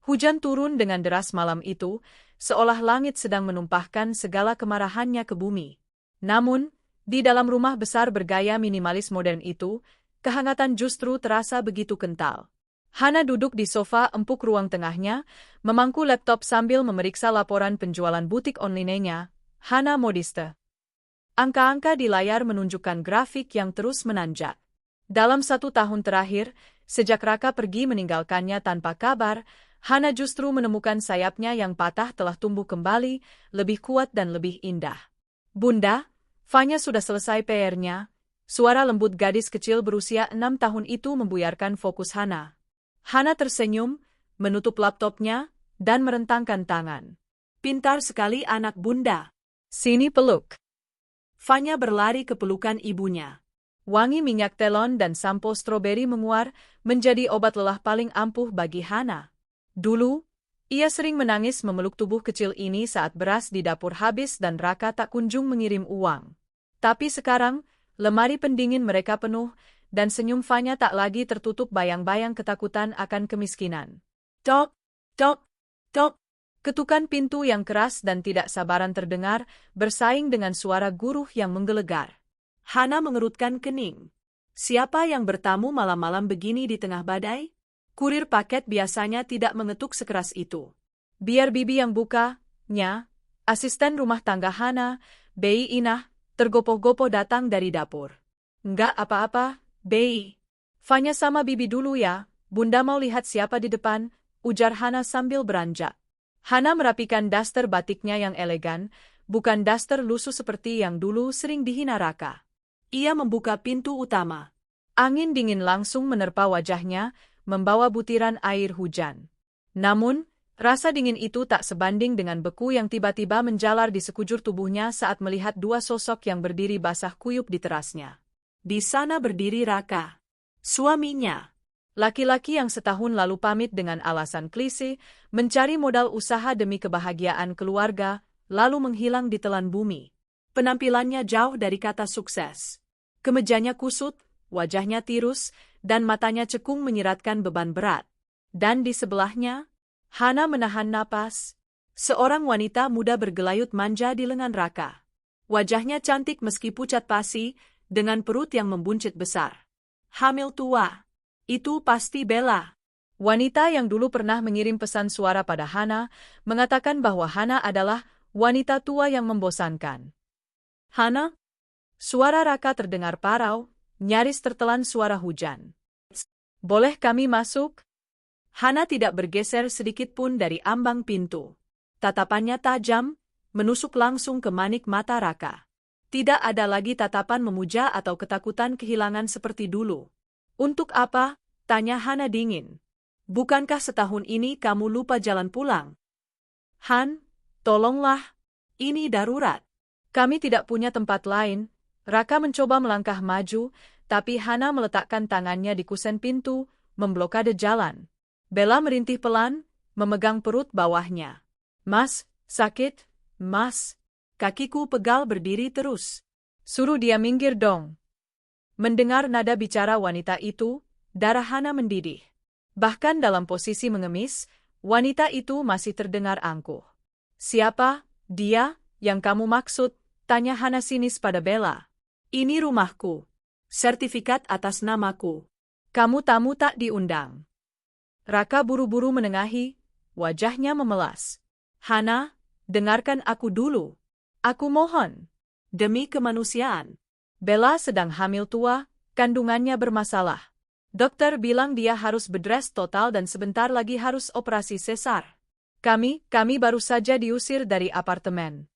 Hujan turun dengan deras malam itu, seolah langit sedang menumpahkan segala kemarahannya ke bumi. Namun, di dalam rumah besar bergaya minimalis modern itu, kehangatan justru terasa begitu kental. Hana duduk di sofa empuk ruang tengahnya, memangku laptop sambil memeriksa laporan penjualan butik online-nya, Hana Modiste. Angka-angka di layar menunjukkan grafik yang terus menanjak. Dalam 1 tahun terakhir, sejak Raka pergi meninggalkannya tanpa kabar, Hana justru menemukan sayapnya yang patah telah tumbuh kembali, lebih kuat dan lebih indah. Bunda, Fanya sudah selesai PR-nya. Suara lembut gadis kecil berusia 6 tahun itu membuyarkan fokus Hana. Hana tersenyum, menutup laptopnya, dan merentangkan tangan. Pintar sekali anak bunda. Sini peluk. Fanya berlari ke pelukan ibunya. Wangi minyak telon dan sampo stroberi menguar, menjadi obat lelah paling ampuh bagi Hana. Dulu, ia sering menangis memeluk tubuh kecil ini saat beras di dapur habis dan Raka tak kunjung mengirim uang. Tapi sekarang, lemari pendingin mereka penuh, dan senyum Fanya tak lagi tertutup bayang-bayang ketakutan akan kemiskinan. Tok, tok, tok. Ketukan pintu yang keras dan tidak sabaran terdengar, bersaing dengan suara guruh yang menggelegar. Hana mengerutkan kening. Siapa yang bertamu malam-malam begini di tengah badai? Kurir paket biasanya tidak mengetuk sekeras itu. Biar bibi yang buka, nya. Asisten rumah tangga Hana, Bei Inah, tergopoh-gopoh datang dari dapur. Enggak apa-apa, Bei. Fanya sama bibi dulu ya, bunda mau lihat siapa di depan, ujar Hana sambil beranjak. Hana merapikan daster batiknya yang elegan, bukan daster lusuh seperti yang dulu sering dihina Raka. Ia membuka pintu utama. Angin dingin langsung menerpa wajahnya, membawa butiran air hujan. Namun, rasa dingin itu tak sebanding dengan beku yang tiba-tiba menjalar di sekujur tubuhnya saat melihat dua sosok yang berdiri basah kuyup di terasnya. Di sana berdiri Raka, suaminya. Laki-laki yang setahun lalu pamit dengan alasan klise, mencari modal usaha demi kebahagiaan keluarga, lalu menghilang di telan bumi. Penampilannya jauh dari kata sukses. Kemejanya kusut, wajahnya tirus, dan matanya cekung menyiratkan beban berat. Dan di sebelahnya, Hana menahan napas. Seorang wanita muda bergelayut manja di lengan Raka. Wajahnya cantik meski pucat pasi, dengan perut yang membuncit besar. Hamil tua. Itu pasti Bella. Wanita yang dulu pernah mengirim pesan suara pada Hana, mengatakan bahwa Hana adalah wanita tua yang membosankan. Hana? Suara Raka terdengar parau, nyaris tertelan suara hujan. Boleh kami masuk? Hana tidak bergeser sedikit pun dari ambang pintu. Tatapannya tajam, menusuk langsung ke manik mata Raka. Tidak ada lagi tatapan memuja atau ketakutan kehilangan seperti dulu. Untuk apa? Tanya Hana dingin. Bukankah setahun ini kamu lupa jalan pulang? Han, tolonglah. Ini darurat. Kami tidak punya tempat lain. Raka mencoba melangkah maju, tapi Hana meletakkan tangannya di kusen pintu, memblokade jalan. Bella merintih pelan, memegang perut bawahnya. Mas, sakit, mas. Kakiku pegal berdiri terus. Suruh dia minggir dong. Mendengar nada bicara wanita itu, darah Hana mendidih. Bahkan dalam posisi mengemis, wanita itu masih terdengar angkuh. Siapa, dia, yang kamu maksud? Tanya Hana sinis pada Bella. Ini rumahku. Sertifikat atas namaku. Kamu tamu tak diundang. Raka buru-buru menengahi, wajahnya memelas. Hana, dengarkan aku dulu. Aku mohon. Demi kemanusiaan. Bella sedang hamil tua, kandungannya bermasalah. Dokter bilang dia harus bedres total dan sebentar lagi harus operasi sesar. Kami baru saja diusir dari apartemen.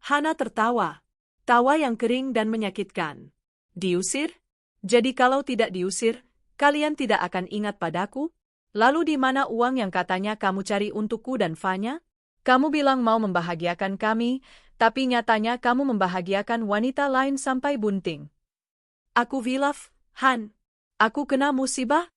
Hana tertawa. Tawa yang kering dan menyakitkan. Diusir? Jadi kalau tidak diusir, kalian tidak akan ingat padaku? Lalu di mana uang yang katanya kamu cari untukku dan Fanya? Kamu bilang mau membahagiakan kami, tapi nyatanya kamu membahagiakan wanita lain sampai bunting. Aku hilaf, Han. Aku kena musibah?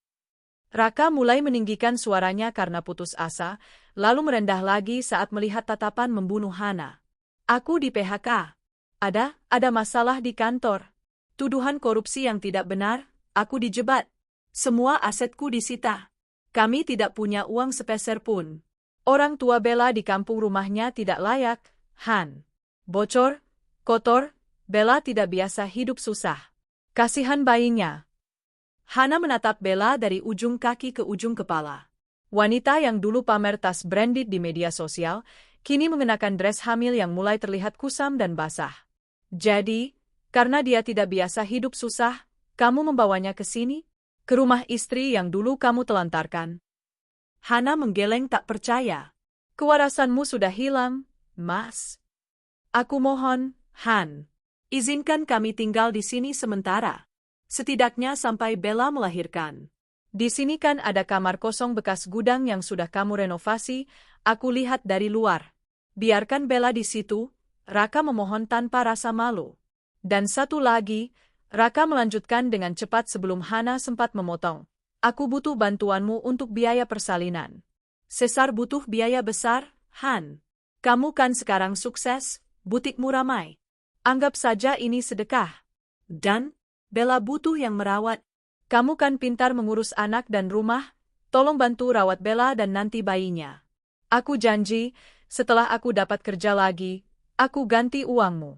Raka mulai meninggikan suaranya karena putus asa, lalu merendah lagi saat melihat tatapan membunuh Hana. Aku di PHK. Ada masalah di kantor. Tuduhan korupsi yang tidak benar, aku dijebat. Semua asetku disita. Kami tidak punya uang sepeser pun. Orang tua Bella di kampung rumahnya tidak layak, Han. Bocor, kotor, Bella tidak biasa hidup susah. Kasihan bayinya. Hana menatap Bella dari ujung kaki ke ujung kepala. Wanita yang dulu pamer tas branded di media sosial, kini mengenakan dress hamil yang mulai terlihat kusam dan basah. Jadi, karena dia tidak biasa hidup susah, kamu membawanya ke sini? Ke rumah istri yang dulu kamu telantarkan. Hana menggeleng tak percaya. Kewarasanmu sudah hilang, Mas. Aku mohon, Han. Izinkan kami tinggal di sini sementara. Setidaknya sampai Bella melahirkan. Di sini kan ada kamar kosong bekas gudang yang sudah kamu renovasi, aku lihat dari luar. Biarkan Bella di situ, Raka memohon tanpa rasa malu. Dan satu lagi, Raka melanjutkan dengan cepat sebelum Hana sempat memotong. Aku butuh bantuanmu untuk biaya persalinan. Sesar butuh biaya besar, Han. Kamu kan sekarang sukses, butikmu ramai. Anggap saja ini sedekah. Dan, Bella butuh yang merawat. Kamu kan pintar mengurus anak dan rumah, tolong bantu rawat Bella dan nanti bayinya. Aku janji, setelah aku dapat kerja lagi, aku ganti uangmu.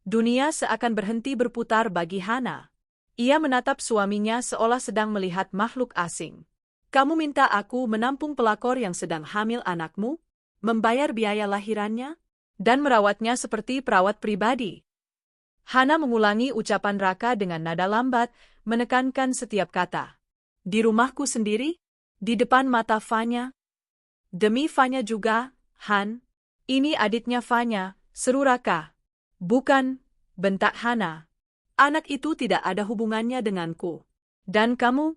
Dunia seakan berhenti berputar bagi Hana. Ia menatap suaminya seolah sedang melihat makhluk asing. Kamu minta aku menampung pelakor yang sedang hamil anakmu, membayar biaya lahirannya, dan merawatnya seperti perawat pribadi. Hana mengulangi ucapan Raka dengan nada lambat, menekankan setiap kata. Di rumahku sendiri? Di depan mata Fanya? Demi Fanya juga, Han. Ini adiknya Fanya, seru Raka. Bukan, bentak Hana. Anak itu tidak ada hubungannya denganku. Dan kamu?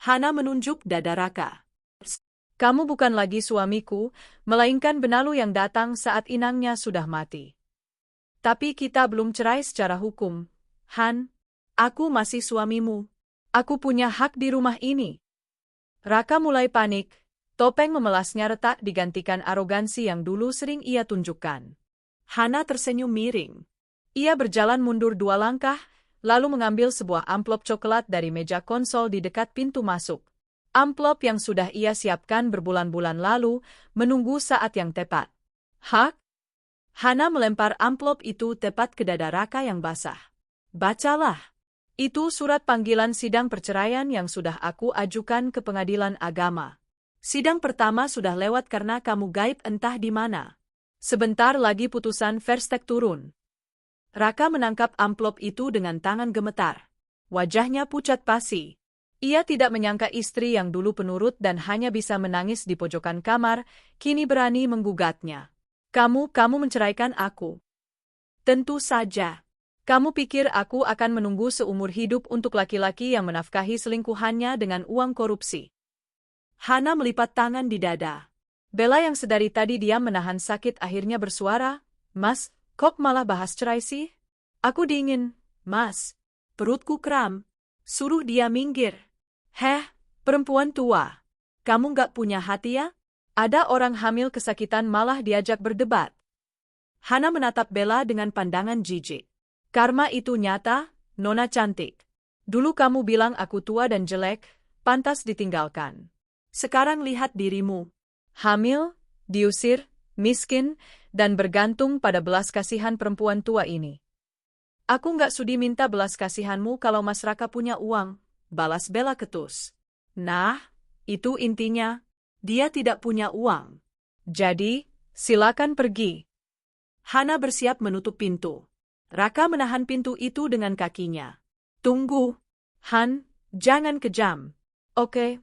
Hana menunjuk dada Raka. Kamu bukan lagi suamiku, melainkan benalu yang datang saat inangnya sudah mati. Tapi kita belum cerai secara hukum, Han. Aku masih suamimu. Aku punya hak di rumah ini. Raka mulai panik, topeng memelasnya retak digantikan arogansi yang dulu sering ia tunjukkan. Hana tersenyum miring. Ia berjalan mundur 2 langkah, lalu mengambil sebuah amplop coklat dari meja konsol di dekat pintu masuk. Amplop yang sudah ia siapkan berbulan-bulan lalu, menunggu saat yang tepat. Hak? Hana melempar amplop itu tepat ke dada Raka yang basah. Bacalah. Itu surat panggilan sidang perceraian yang sudah aku ajukan ke pengadilan agama. Sidang pertama sudah lewat karena kamu gaib entah di mana. Sebentar lagi putusan Verstek turun. Raka menangkap amplop itu dengan tangan gemetar. Wajahnya pucat pasi. Ia tidak menyangka istri yang dulu penurut dan hanya bisa menangis di pojokan kamar, kini berani menggugatnya. Kamu menceraikan aku. Tentu saja. Kamu pikir aku akan menunggu seumur hidup untuk laki-laki yang menafkahi selingkuhannya dengan uang korupsi. Hana melipat tangan di dada. Bella yang sedari tadi diam menahan sakit akhirnya bersuara, Mas, kok malah bahas cerai sih? Aku dingin, Mas. Perutku kram. Suruh dia minggir. Heh, perempuan tua. Kamu gak punya hati ya? Ada orang hamil kesakitan malah diajak berdebat. Hana menatap Bella dengan pandangan jijik. Karma itu nyata, Nona cantik. Dulu kamu bilang aku tua dan jelek, pantas ditinggalkan. Sekarang lihat dirimu. Hamil, diusir, miskin, dan bergantung pada belas kasihan perempuan tua ini. Aku nggak sudi minta belas kasihanmu kalau Mas Raka punya uang, balas Bella ketus. Nah, itu intinya. Dia tidak punya uang. Jadi, silakan pergi. Hana bersiap menutup pintu. Raka menahan pintu itu dengan kakinya. Tunggu. Han, jangan kejam. Oke,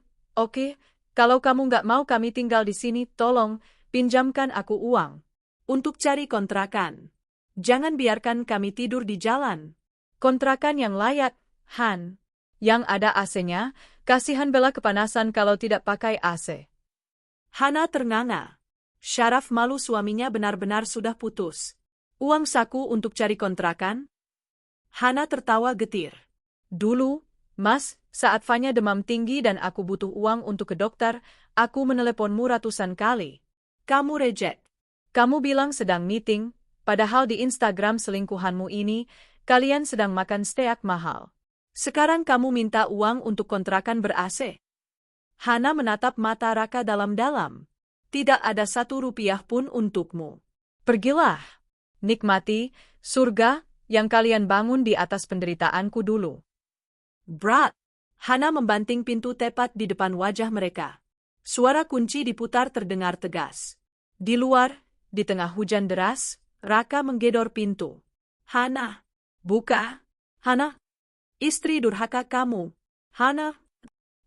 kalau kamu nggak mau kami tinggal di sini, tolong, pinjamkan aku uang. Untuk cari kontrakan. Jangan biarkan kami tidur di jalan. Kontrakan yang layak, Han. Yang ada AC-nya, kasihan Bella kepanasan kalau tidak pakai AC. Hana ternganga. Syaraf malu suaminya benar-benar sudah putus. Uang saku untuk cari kontrakan? Hana tertawa getir. Dulu, Mas, saat Fanya demam tinggi dan aku butuh uang untuk ke dokter, aku meneleponmu ratusan kali. Kamu reject. Kamu bilang sedang meeting, padahal di Instagram selingkuhanmu ini, kalian sedang makan steak mahal. Sekarang kamu minta uang untuk kontrakan ber-AC. Hana menatap mata Raka dalam-dalam. Tidak ada 1 rupiah pun untukmu. Pergilah. Nikmati surga yang kalian bangun di atas penderitaanku dulu. Brat. Hana membanting pintu tepat di depan wajah mereka. Suara kunci diputar terdengar tegas. Di luar, di tengah hujan deras, Raka menggedor pintu. Hana. Buka. Hana. Istri durhaka kamu. Hana.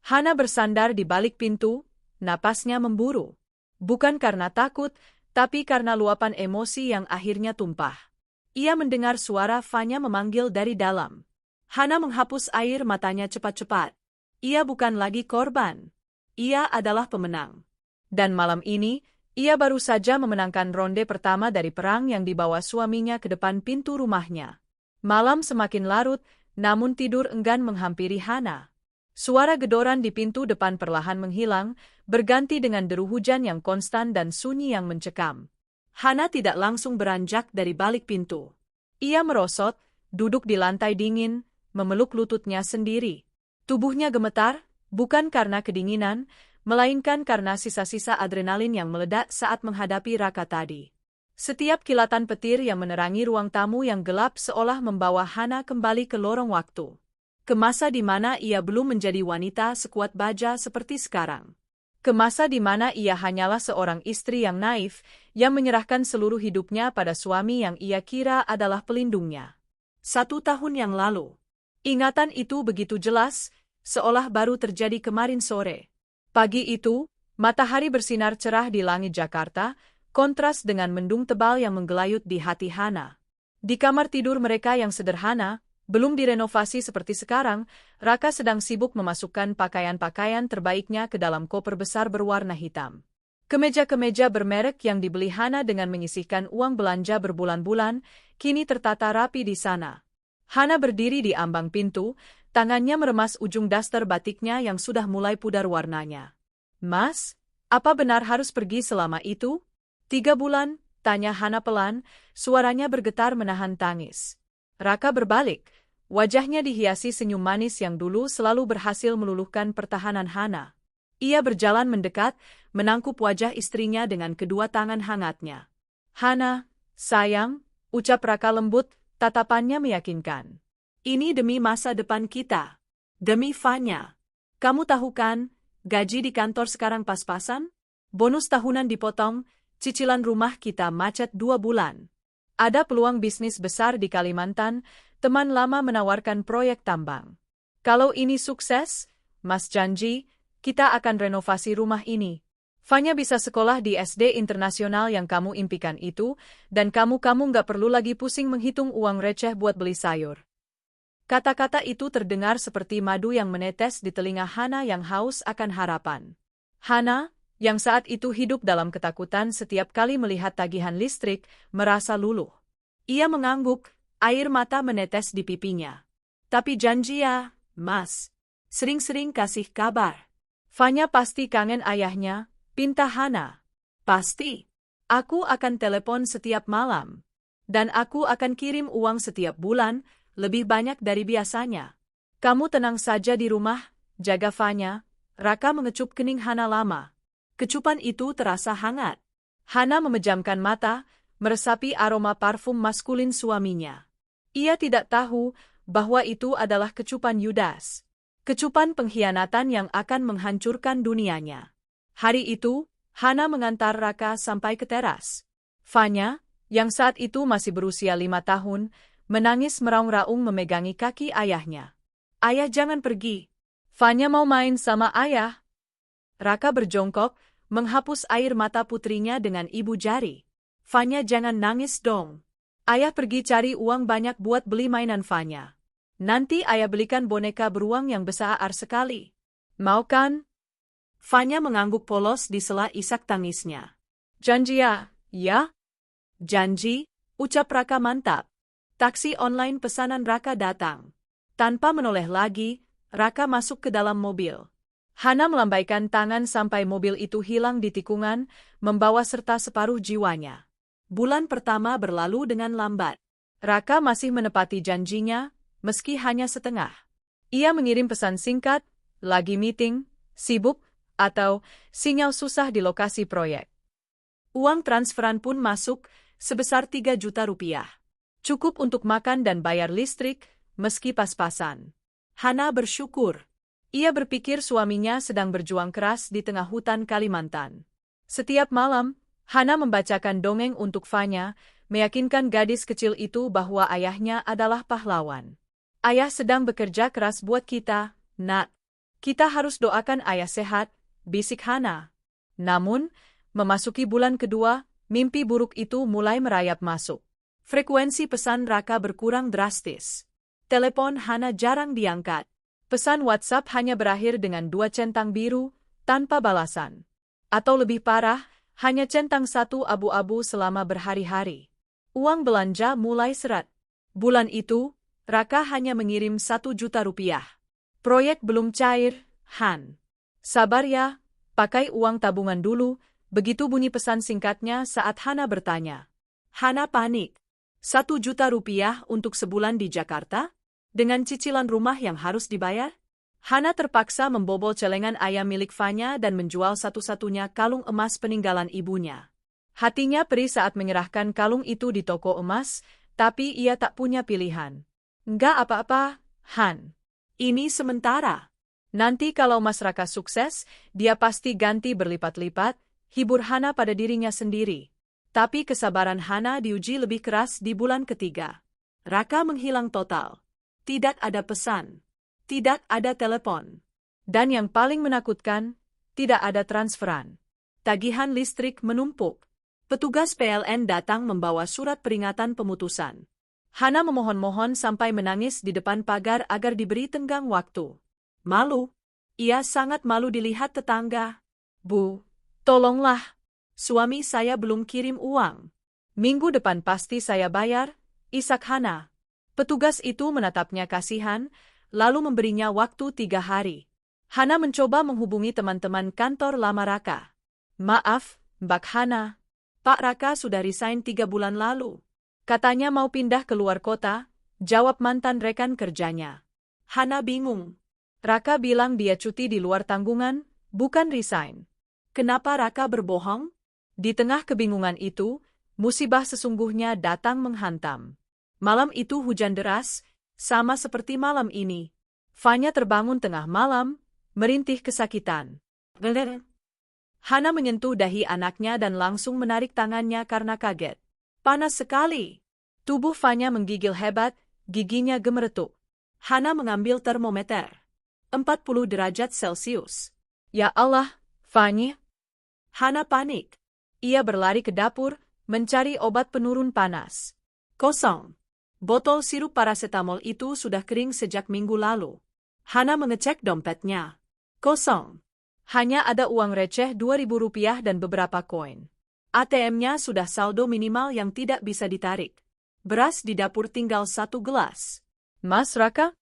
Hana bersandar di balik pintu, napasnya memburu. Bukan karena takut, tapi karena luapan emosi yang akhirnya tumpah. Ia mendengar suara Fanya memanggil dari dalam. Hana menghapus air matanya cepat-cepat. Ia bukan lagi korban. Ia adalah pemenang. Dan malam ini, ia baru saja memenangkan ronde pertama dari perang yang dibawa suaminya ke depan pintu rumahnya. Malam semakin larut, namun tidur enggan menghampiri Hana. Suara gedoran di pintu depan perlahan menghilang, berganti dengan deru hujan yang konstan dan sunyi yang mencekam. Hana tidak langsung beranjak dari balik pintu. Ia merosot, duduk di lantai dingin, memeluk lututnya sendiri. Tubuhnya gemetar, bukan karena kedinginan, melainkan karena sisa-sisa adrenalin yang meledak saat menghadapi Raka tadi. Setiap kilatan petir yang menerangi ruang tamu yang gelap seolah membawa Hana kembali ke lorong waktu. Ke masa di mana ia belum menjadi wanita sekuat baja seperti sekarang. Ke masa di mana ia hanyalah seorang istri yang naif, yang menyerahkan seluruh hidupnya pada suami yang ia kira adalah pelindungnya. 1 tahun yang lalu. Ingatan itu begitu jelas, seolah baru terjadi kemarin sore. Pagi itu, matahari bersinar cerah di langit Jakarta, kontras dengan mendung tebal yang menggelayut di hati Hana. Di kamar tidur mereka yang sederhana, belum direnovasi seperti sekarang, Raka sedang sibuk memasukkan pakaian-pakaian terbaiknya ke dalam koper besar berwarna hitam. Kemeja-kemeja bermerek yang dibeli Hana dengan menyisihkan uang belanja berbulan-bulan, kini tertata rapi di sana. Hana berdiri di ambang pintu, tangannya meremas ujung daster batiknya yang sudah mulai pudar warnanya. Mas, apa benar harus pergi selama itu? 3 bulan, tanya Hana pelan, suaranya bergetar menahan tangis. Raka berbalik, wajahnya dihiasi senyum manis yang dulu selalu berhasil meluluhkan pertahanan Hana. Ia berjalan mendekat, menangkup wajah istrinya dengan kedua tangan hangatnya. Hana, sayang, ucap Raka lembut, tatapannya meyakinkan. Ini demi masa depan kita. Demi Fanya. Kamu tahu kan, gaji di kantor sekarang pas-pasan? Bonus tahunan dipotong, cicilan rumah kita macet 2 bulan. Ada peluang bisnis besar di Kalimantan, teman lama menawarkan proyek tambang. Kalau ini sukses, Mas janji, kita akan renovasi rumah ini. Fanya bisa sekolah di SD internasional yang kamu impikan itu, dan kamu nggak perlu lagi pusing menghitung uang receh buat beli sayur. Kata-kata itu terdengar seperti madu yang menetes di telinga Hana yang haus akan harapan. Hana, yang saat itu hidup dalam ketakutan setiap kali melihat tagihan listrik, merasa luluh. Ia mengangguk, air mata menetes di pipinya. Tapi janji ya, Mas. Sering-sering kasih kabar. Fanya pasti kangen ayahnya, pinta Hana. Pasti. Aku akan telepon setiap malam. Dan aku akan kirim uang setiap bulan, lebih banyak dari biasanya. Kamu tenang saja di rumah, jaga Fanya. Raka mengecup kening Hana lama. Kecupan itu terasa hangat. Hana memejamkan mata, meresapi aroma parfum maskulin suaminya. Ia tidak tahu bahwa itu adalah kecupan Yudas. Kecupan pengkhianatan yang akan menghancurkan dunianya. Hari itu, Hana mengantar Raka sampai ke teras. Fanya, yang saat itu masih berusia 5 tahun, menangis meraung-raung memegangi kaki ayahnya. Ayah jangan pergi. Fanya mau main sama ayah. Raka berjongkok, menghapus air mata putrinya dengan ibu jari. Fanya jangan nangis dong. Ayah pergi cari uang banyak buat beli mainan Fanya. Nanti ayah belikan boneka beruang yang besar sekali. Mau kan? Fanya mengangguk polos di sela isak tangisnya. Janji ya, ya? Janji, ucap Raka mantap. Taksi online pesanan Raka datang. Tanpa menoleh lagi, Raka masuk ke dalam mobil. Hana melambaikan tangan sampai mobil itu hilang di tikungan, membawa serta separuh jiwanya. Bulan pertama berlalu dengan lambat. Raka masih menepati janjinya, meski hanya setengah. Ia mengirim pesan singkat, lagi meeting, sibuk, atau sinyal susah di lokasi proyek. Uang transferan pun masuk sebesar 3 juta rupiah. Cukup untuk makan dan bayar listrik, meski pas-pasan. Hana bersyukur. Ia berpikir suaminya sedang berjuang keras di tengah hutan Kalimantan. Setiap malam, Hana membacakan dongeng untuk Fanya, meyakinkan gadis kecil itu bahwa ayahnya adalah pahlawan. Ayah sedang bekerja keras buat kita, Nak. Kita harus doakan ayah sehat, bisik Hana. Namun, memasuki bulan kedua, mimpi buruk itu mulai merayap masuk. Frekuensi pesan Raka berkurang drastis. Telepon Hana jarang diangkat. Pesan WhatsApp hanya berakhir dengan 2 centang biru, tanpa balasan. Atau lebih parah, hanya centang 1 abu-abu selama berhari-hari. Uang belanja mulai seret. Bulan itu, Raka hanya mengirim 1 juta rupiah. Proyek belum cair, Han. Sabar ya, pakai uang tabungan dulu, begitu bunyi pesan singkatnya saat Hana bertanya. Hana panik. 1 juta rupiah untuk sebulan di Jakarta? Dengan cicilan rumah yang harus dibayar? Hana terpaksa membobol celengan ayam milik Fanya dan menjual satu-satunya kalung emas peninggalan ibunya. Hatinya perih saat menyerahkan kalung itu di toko emas, tapi ia tak punya pilihan. Enggak apa-apa, Han. Ini sementara. Nanti kalau Mas Raka sukses, dia pasti ganti berlipat-lipat, hibur Hana pada dirinya sendiri. Tapi kesabaran Hana diuji lebih keras di bulan ketiga. Raka menghilang total. Tidak ada pesan. Tidak ada telepon. Dan yang paling menakutkan, tidak ada transferan. Tagihan listrik menumpuk. Petugas PLN datang membawa surat peringatan pemutusan. Hana memohon-mohon sampai menangis di depan pagar agar diberi tenggang waktu. Malu. Ia sangat malu dilihat tetangga. Bu, tolonglah. Suami saya belum kirim uang. Minggu depan pasti saya bayar, isak Hana. Petugas itu menatapnya kasihan, lalu memberinya waktu 3 hari. Hana mencoba menghubungi teman-teman kantor lama Raka. Maaf, Mbak Hana. Pak Raka sudah resign 3 bulan lalu. Katanya mau pindah ke luar kota, jawab mantan rekan kerjanya. Hana bingung. Raka bilang dia cuti di luar tanggungan, bukan resign. Kenapa Raka berbohong? Di tengah kebingungan itu, musibah sesungguhnya datang menghantam. Malam itu hujan deras, sama seperti malam ini. Fanya terbangun tengah malam, merintih kesakitan. Hana menyentuh dahi anaknya dan langsung menarik tangannya karena kaget. Panas sekali. Tubuh Fanya menggigil hebat, giginya gemeretuk. Hana mengambil termometer. 40 derajat Celcius. Ya Allah, Fanya. Hana panik. Ia berlari ke dapur, mencari obat penurun panas. Kosong. Botol sirup paracetamol itu sudah kering sejak minggu lalu. Hana mengecek dompetnya. Kosong. Hanya ada uang receh 2.000 rupiah dan beberapa koin. ATM-nya sudah saldo minimal yang tidak bisa ditarik. Beras di dapur tinggal 1 gelas. Mas Raka?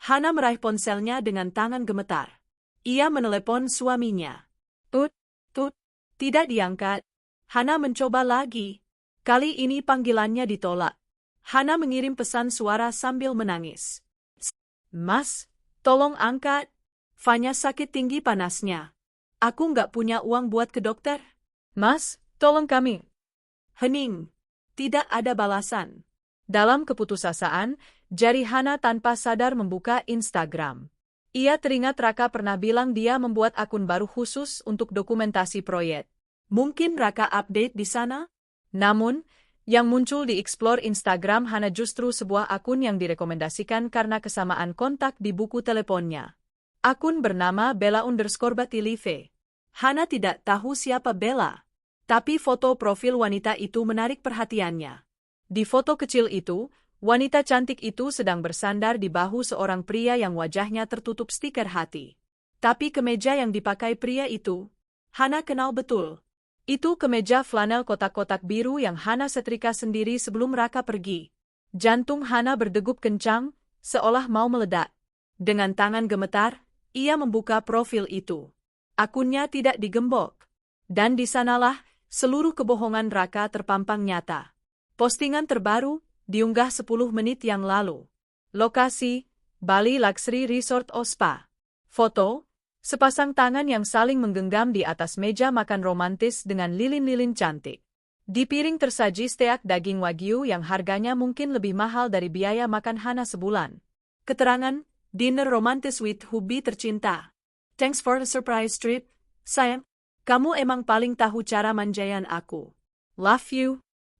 Hana meraih ponselnya dengan tangan gemetar. Ia menelepon suaminya. Tut. Tidak diangkat. Hana mencoba lagi. Kali ini panggilannya ditolak. Hana mengirim pesan suara sambil menangis. Mas, tolong angkat. Fanya sakit tinggi panasnya. Aku nggak punya uang buat ke dokter. Mas, tolong kami. Hening. Tidak ada balasan. Dalam keputusasaan, jari Hana tanpa sadar membuka Instagram. Ia teringat Raka pernah bilang dia membuat akun baru khusus untuk dokumentasi proyek. Mungkin Raka update di sana? Namun, yang muncul di explore Instagram Hana justru sebuah akun yang direkomendasikan karena kesamaan kontak di buku teleponnya. Akun bernama Bella_Batilive. Hana tidak tahu siapa Bella, tapi foto profil wanita itu menarik perhatiannya. Di foto kecil itu, wanita cantik itu sedang bersandar di bahu seorang pria yang wajahnya tertutup stiker hati. Tapi kemeja yang dipakai pria itu, Hana kenal betul. Itu kemeja flanel kotak-kotak biru yang Hana setrika sendiri sebelum Raka pergi. Jantung Hana berdegup kencang, seolah mau meledak. Dengan tangan gemetar, ia membuka profil itu. Akunnya tidak digembok. Dan di sanalah, seluruh kebohongan Raka terpampang nyata. Postingan terbaru, diunggah 10 menit yang lalu. Lokasi, Bali Luxury Resort Spa. Foto, Sepasang tangan yang saling menggenggam di atas meja makan romantis dengan lilin-lilin cantik. Di piring tersaji steak daging wagyu yang harganya mungkin lebih mahal dari biaya makan Hana sebulan. Keterangan, dinner romantis with hubby tercinta. Thanks for the surprise trip, sayang. Kamu emang paling tahu cara manjain aku. Love you.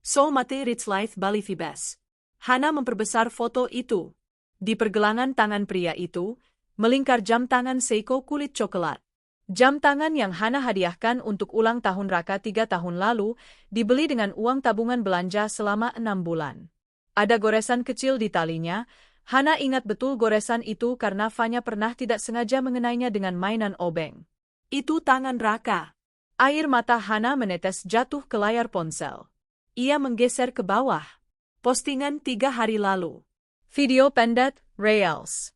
So mati rich life Bali Vibes. Hana memperbesar foto itu. Di pergelangan tangan pria itu, melingkar jam tangan Seiko kulit coklat. Jam tangan yang Hana hadiahkan untuk ulang tahun Raka 3 tahun lalu, dibeli dengan uang tabungan belanja selama 6 bulan. Ada goresan kecil di talinya. Hana ingat betul goresan itu karena Fanya pernah tidak sengaja mengenainya dengan mainan obeng. Itu tangan Raka. Air mata Hana menetes jatuh ke layar ponsel. Ia menggeser ke bawah. Postingan 3 hari lalu. Video pendek, Reels.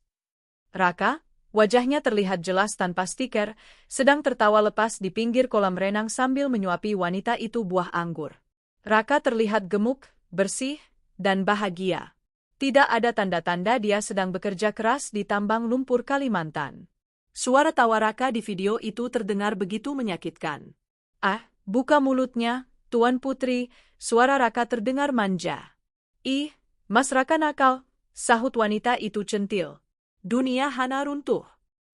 Raka, wajahnya terlihat jelas tanpa stiker, sedang tertawa lepas di pinggir kolam renang sambil menyuapi wanita itu buah anggur. Raka terlihat gemuk, bersih, dan bahagia. Tidak ada tanda-tanda dia sedang bekerja keras di tambang lumpur Kalimantan. Suara tawa Raka di video itu terdengar begitu menyakitkan. Ah, buka mulutnya, Tuan Putri, suara Raka terdengar manja. Ih, Mas Raka nakal, sahut wanita itu centil. Dunia Hana runtuh.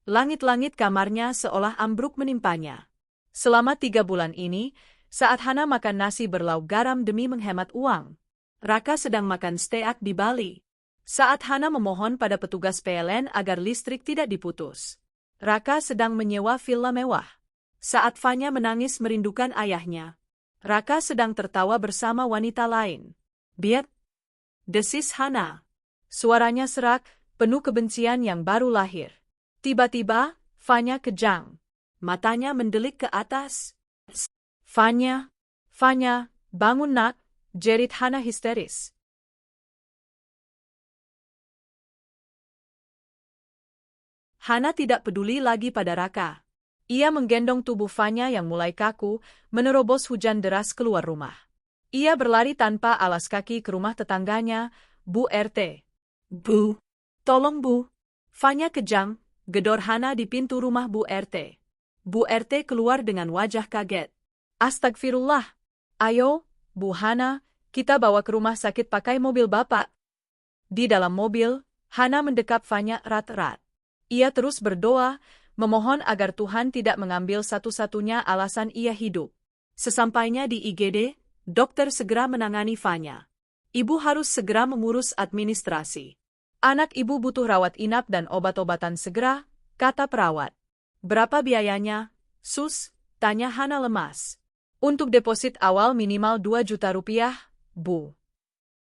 Langit-langit kamarnya seolah ambruk menimpanya. Selama 3 bulan ini, saat Hana makan nasi berlauk garam demi menghemat uang, Raka sedang makan steak di Bali. Saat Hana memohon pada petugas PLN agar listrik tidak diputus, Raka sedang menyewa villa mewah. Saat Fanya menangis merindukan ayahnya, Raka sedang tertawa bersama wanita lain. Biat, desis Hana. Suaranya serak, penuh kebencian yang baru lahir. Tiba-tiba, Fanya kejang. Matanya mendelik ke atas. Fanya, bangun nak, jerit Hana histeris. Hana tidak peduli lagi pada Raka. Ia menggendong tubuh Fanya yang mulai kaku, menerobos hujan deras keluar rumah. Ia berlari tanpa alas kaki ke rumah tetangganya, Bu RT. Bu, tolong Bu. Fanya kejang, gedor Hana di pintu rumah Bu RT. Bu RT keluar dengan wajah kaget. Astagfirullah. Ayo, Bu Hana, kita bawa ke rumah sakit pakai mobil Bapak. Di dalam mobil, Hana mendekap Fanya erat-erat. Ia terus berdoa, memohon agar Tuhan tidak mengambil satu-satunya alasan ia hidup. Sesampainya di IGD, dokter segera menangani Fanya. Ibu harus segera mengurus administrasi. Anak ibu butuh rawat inap dan obat-obatan segera, kata perawat. Berapa biayanya, Sus? Tanya Hana lemas. Untuk deposit awal minimal 2 juta rupiah, Bu.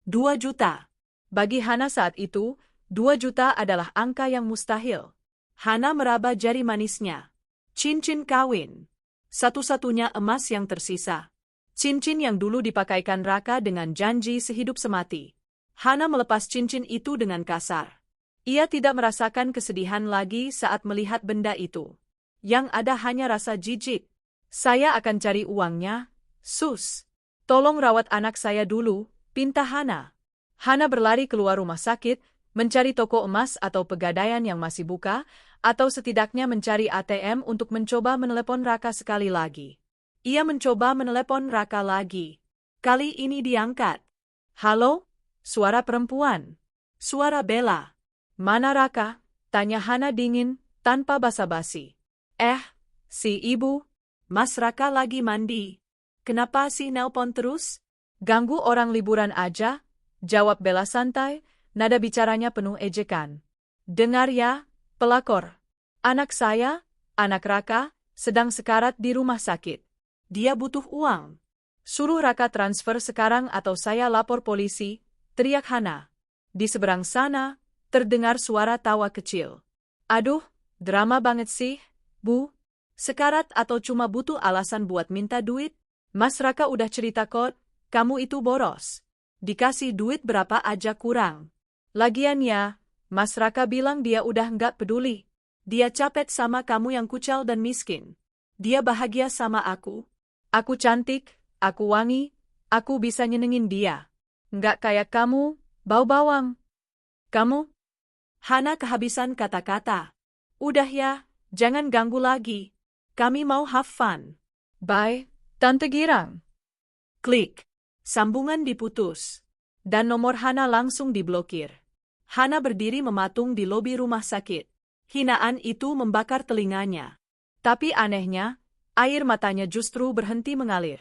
2 juta. Bagi Hana saat itu, 2 juta adalah angka yang mustahil. Hana meraba jari manisnya. Cincin kawin. Satu-satunya emas yang tersisa. Cincin yang dulu dipakaikan Raka dengan janji sehidup semati. Hana melepas cincin itu dengan kasar. Ia tidak merasakan kesedihan lagi saat melihat benda itu. Yang ada hanya rasa jijik. Saya akan cari uangnya, Sus. Tolong rawat anak saya dulu, pinta Hana. Hana berlari keluar rumah sakit, mencari toko emas atau pegadaian yang masih buka, atau setidaknya mencari ATM untuk mencoba menelepon Raka sekali lagi. Ia mencoba menelepon Raka lagi. Kali ini diangkat. Halo? Suara perempuan. Suara Bella. Mana Raka? Tanya Hana dingin, tanpa basa-basi. Si ibu. Mas Raka lagi mandi. Kenapa sih nelpon terus? Ganggu orang liburan aja? Jawab Bella santai, nada bicaranya penuh ejekan. Dengar ya, pelakor. Anak saya, anak Raka, sedang sekarat di rumah sakit. Dia butuh uang. Suruh Raka transfer sekarang atau saya lapor polisi, teriak Hana. Di seberang sana, terdengar suara tawa kecil. Aduh, drama banget sih, Bu. Sekarat atau cuma butuh alasan buat minta duit? Mas Raka udah cerita kok, kamu itu boros. Dikasih duit berapa aja kurang. Lagian ya, Mas Raka bilang dia udah nggak peduli. Dia capek sama kamu yang kucel dan miskin. Dia bahagia sama aku. Aku cantik, aku wangi, aku bisa nyenengin dia. Nggak kayak kamu, bau bawang. Kamu? Hana kehabisan kata-kata. Udah ya, Jangan ganggu lagi. Kami mau have fun. Bye, Tante Girang. Klik. Sambungan diputus. Dan nomor Hana langsung diblokir. Hana berdiri mematung di lobi rumah sakit. Hinaan itu membakar telinganya. Tapi anehnya, air matanya justru berhenti mengalir.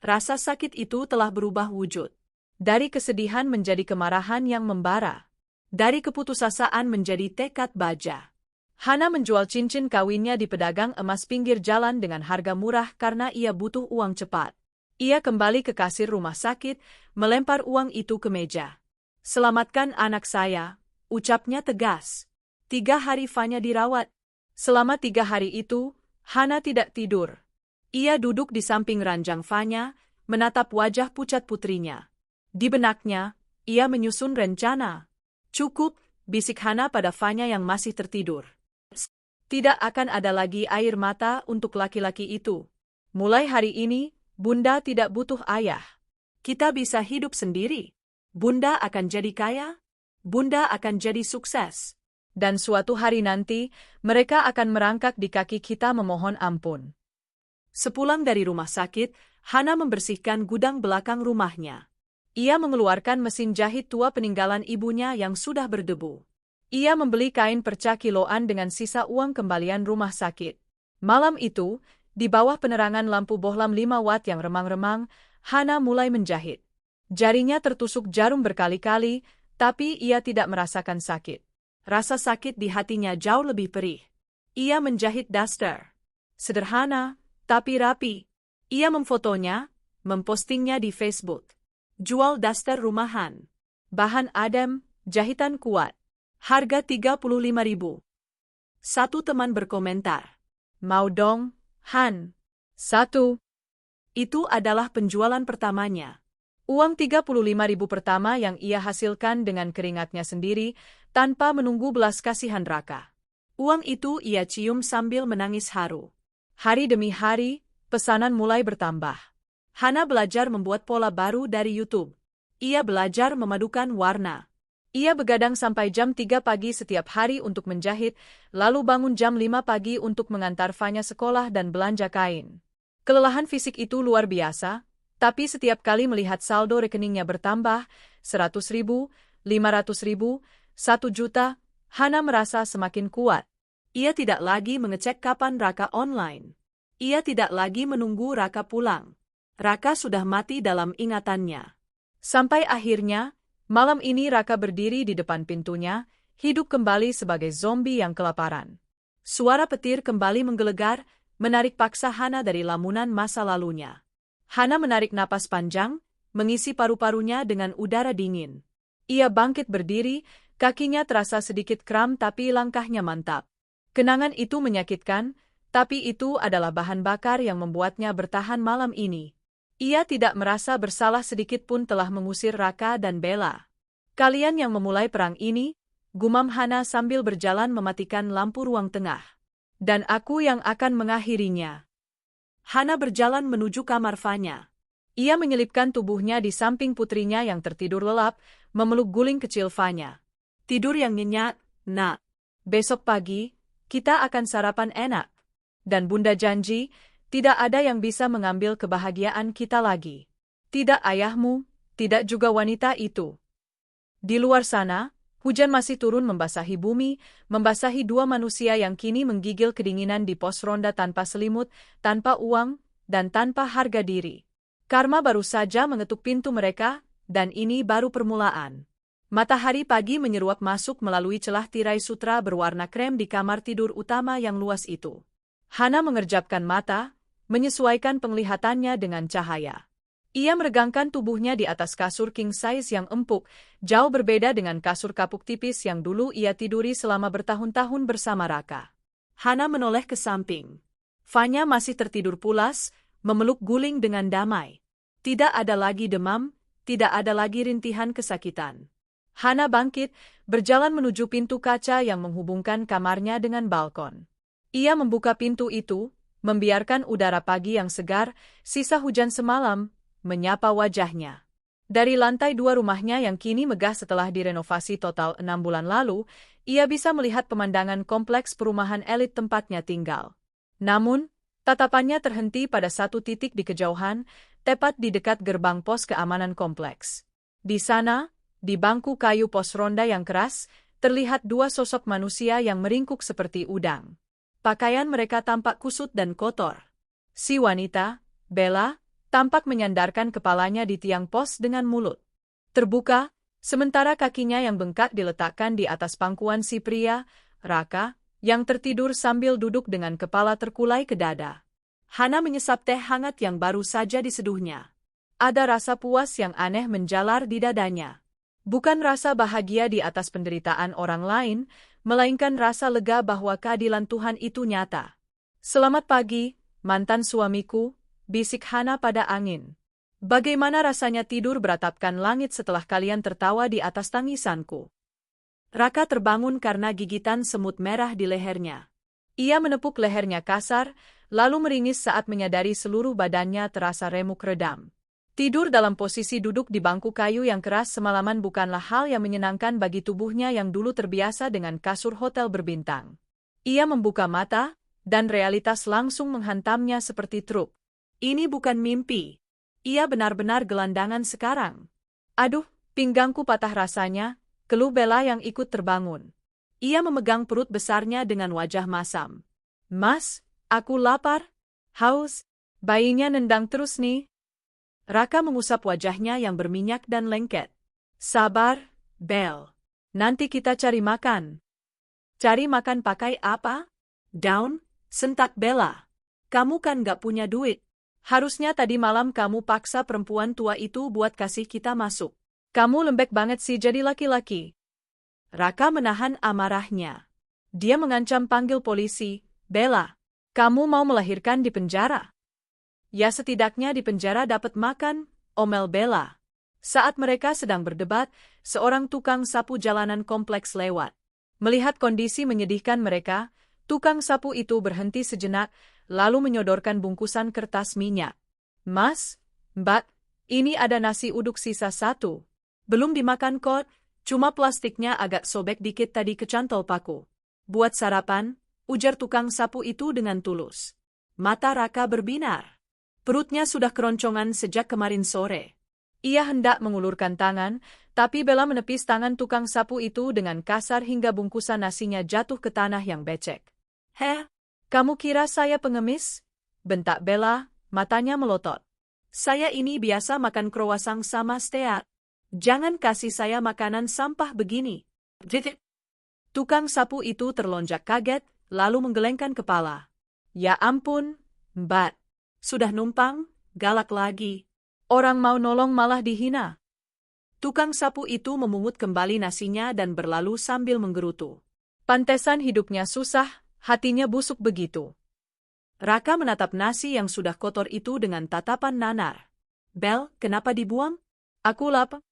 Rasa sakit itu telah berubah wujud. Dari kesedihan menjadi kemarahan yang membara. Dari keputusasaan menjadi tekad baja. Hana menjual cincin kawinnya di pedagang emas pinggir jalan dengan harga murah karena ia butuh uang cepat. Ia kembali ke kasir rumah sakit, melempar uang itu ke meja. "Selamatkan anak saya," ucapnya tegas. 3 hari Fanya dirawat. Selama 3 hari itu, Hana tidak tidur. Ia duduk di samping ranjang Fanya, menatap wajah pucat putrinya. Di benaknya, ia menyusun rencana. "Cukup," bisik Hana pada Fanya yang masih tertidur. "Tidak akan ada lagi air mata untuk laki-laki itu. Mulai hari ini, Bunda tidak butuh ayah. Kita bisa hidup sendiri. Bunda akan jadi kaya. Bunda akan jadi sukses. Dan suatu hari nanti, mereka akan merangkak di kaki kita memohon ampun." Sepulang dari rumah sakit, Hana membersihkan gudang belakang rumahnya. Ia mengeluarkan mesin jahit tua peninggalan ibunya yang sudah berdebu. Ia membeli kain perca kiloan dengan sisa uang kembalian rumah sakit. Malam itu, di bawah penerangan lampu bohlam 5 watt yang remang-remang, Hana mulai menjahit. Jarinya tertusuk jarum berkali-kali, tapi ia tidak merasakan sakit. Rasa sakit di hatinya jauh lebih perih. Ia menjahit daster. Sederhana, tapi rapi. Ia memfotonya, mempostingnya di Facebook. Jual daster rumahan. Bahan adem, jahitan kuat. Harga 35.000. Satu teman berkomentar. "Mau dong, Han?" "1. Itu adalah penjualan pertamanya. Uang 35.000 pertama yang ia hasilkan dengan keringatnya sendiri, tanpa menunggu belas kasihan Raka. Uang itu ia cium sambil menangis haru. Hari demi hari, pesanan mulai bertambah. Hana belajar membuat pola baru dari YouTube. Ia belajar memadukan warna. Ia begadang sampai jam 3 pagi setiap hari untuk menjahit, lalu bangun jam 5 pagi untuk mengantar Fanya sekolah dan belanja kain. Kelelahan fisik itu luar biasa, tapi setiap kali melihat saldo rekeningnya bertambah, 100.000, 500.000, 1 juta, Hana merasa semakin kuat. Ia tidak lagi mengecek kapan Raka online. Ia tidak lagi menunggu Raka pulang. Raka sudah mati dalam ingatannya. Sampai akhirnya, malam ini Raka berdiri di depan pintunya, hidup kembali sebagai zombie yang kelaparan. Suara petir kembali menggelegar, menarik paksa Hana dari lamunan masa lalunya. Hana menarik napas panjang, mengisi paru-parunya dengan udara dingin. Ia bangkit berdiri, kakinya terasa sedikit kram tapi langkahnya mantap. Kenangan itu menyakitkan, tapi itu adalah bahan bakar yang membuatnya bertahan malam ini. Ia tidak merasa bersalah sedikit pun telah mengusir Raka dan Bella. "Kalian yang memulai perang ini," gumam Hana sambil berjalan mematikan lampu ruang tengah. "Dan aku yang akan mengakhirinya." Hana berjalan menuju kamar Fanya. Ia menyelipkan tubuhnya di samping putrinya yang tertidur lelap, memeluk guling kecil Fanya. "Tidur yang nyenyak, Nak. Besok pagi, kita akan sarapan enak. Dan Bunda janji, tidak ada yang bisa mengambil kebahagiaan kita lagi. Tidak ayahmu, tidak juga wanita itu." Di luar sana, hujan masih turun membasahi bumi, membasahi 2 manusia yang kini menggigil kedinginan di pos ronda tanpa selimut, tanpa uang, dan tanpa harga diri. Karma baru saja mengetuk pintu mereka, dan ini baru permulaan. Matahari pagi menyeruak masuk melalui celah tirai sutra berwarna krem di kamar tidur utama yang luas itu. Hana mengerjapkan mata, menyesuaikan penglihatannya dengan cahaya. Ia meregangkan tubuhnya di atas kasur king size yang empuk, jauh berbeda dengan kasur kapuk tipis yang dulu ia tiduri selama bertahun-tahun bersama Raka. Hana menoleh ke samping. Fanya masih tertidur pulas, memeluk guling dengan damai. Tidak ada lagi demam, tidak ada lagi rintihan kesakitan. Hana bangkit, berjalan menuju pintu kaca yang menghubungkan kamarnya dengan balkon. Ia membuka pintu itu, membiarkan udara pagi yang segar, sisa hujan semalam, menyapa wajahnya. Dari lantai 2 rumahnya yang kini megah setelah direnovasi total 6 bulan lalu, ia bisa melihat pemandangan kompleks perumahan elit tempatnya tinggal. Namun, tatapannya terhenti pada satu titik di kejauhan, tepat di dekat gerbang pos keamanan kompleks. Di sana, di bangku kayu pos ronda yang keras, terlihat dua sosok manusia yang meringkuk seperti udang. Pakaian mereka tampak kusut dan kotor. Si wanita, Bella, tampak menyandarkan kepalanya di tiang pos dengan mulut terbuka, sementara kakinya yang bengkak diletakkan di atas pangkuan si pria, Raka, yang tertidur sambil duduk dengan kepala terkulai ke dada. Hana menyesap teh hangat yang baru saja diseduhnya. Ada rasa puas yang aneh menjalar di dadanya. Bukan rasa bahagia di atas penderitaan orang lain, melainkan rasa lega bahwa keadilan Tuhan itu nyata. "Selamat pagi, mantan suamiku," bisik Hana pada angin. "Bagaimana rasanya tidur beratapkan langit setelah kalian tertawa di atas tangisanku?" Raka terbangun karena gigitan semut merah di lehernya. Ia menepuk lehernya kasar, lalu meringis saat menyadari seluruh badannya terasa remuk redam. Tidur dalam posisi duduk di bangku kayu yang keras semalaman bukanlah hal yang menyenangkan bagi tubuhnya yang dulu terbiasa dengan kasur hotel berbintang. Ia membuka mata, dan realitas langsung menghantamnya seperti truk. Ini bukan mimpi. Ia benar-benar gelandangan sekarang. "Aduh, pinggangku patah rasanya," keluh Bella yang ikut terbangun. Ia memegang perut besarnya dengan wajah masam. "Mas, aku lapar, haus, bayinya nendang terus nih." Raka mengusap wajahnya yang berminyak dan lengket. "Sabar, Bel. Nanti kita cari makan." "Cari makan pakai apa?" "Daun," sentak Bella. "Kamu kan gak punya duit. Harusnya tadi malam kamu paksa perempuan tua itu buat kasih kita masuk. Kamu lembek banget sih jadi laki-laki." Raka menahan amarahnya. Dia mengancam panggil polisi. "Bella, kamu mau melahirkan di penjara?" "Ya setidaknya di penjara dapat makan," omel Bella. Saat mereka sedang berdebat, seorang tukang sapu jalanan kompleks lewat. Melihat kondisi menyedihkan mereka, tukang sapu itu berhenti sejenak, lalu menyodorkan bungkusan kertas minyak. "Mas, Mbak, ini ada nasi uduk sisa satu. Belum dimakan kok, cuma plastiknya agak sobek dikit tadi kecantol paku. Buat sarapan," ujar tukang sapu itu dengan tulus. Mata Raka berbinar. Perutnya sudah keroncongan sejak kemarin sore. Ia hendak mengulurkan tangan, tapi Bella menepis tangan tukang sapu itu dengan kasar hingga bungkusan nasinya jatuh ke tanah yang becek. "Heh, kamu kira saya pengemis?" bentak Bella, matanya melotot. "Saya ini biasa makan croissant sama steak. Jangan kasih saya makanan sampah begini." Tukang sapu itu terlonjak kaget, lalu menggelengkan kepala. "Ya ampun, Mbak. Sudah numpang, galak lagi. Orang mau nolong malah dihina." Tukang sapu itu memungut kembali nasinya dan berlalu sambil menggerutu. Pantesan hidupnya susah, hatinya busuk begitu. Raka menatap nasi yang sudah kotor itu dengan tatapan nanar. "Bel, kenapa dibuang?" "Aku lapar."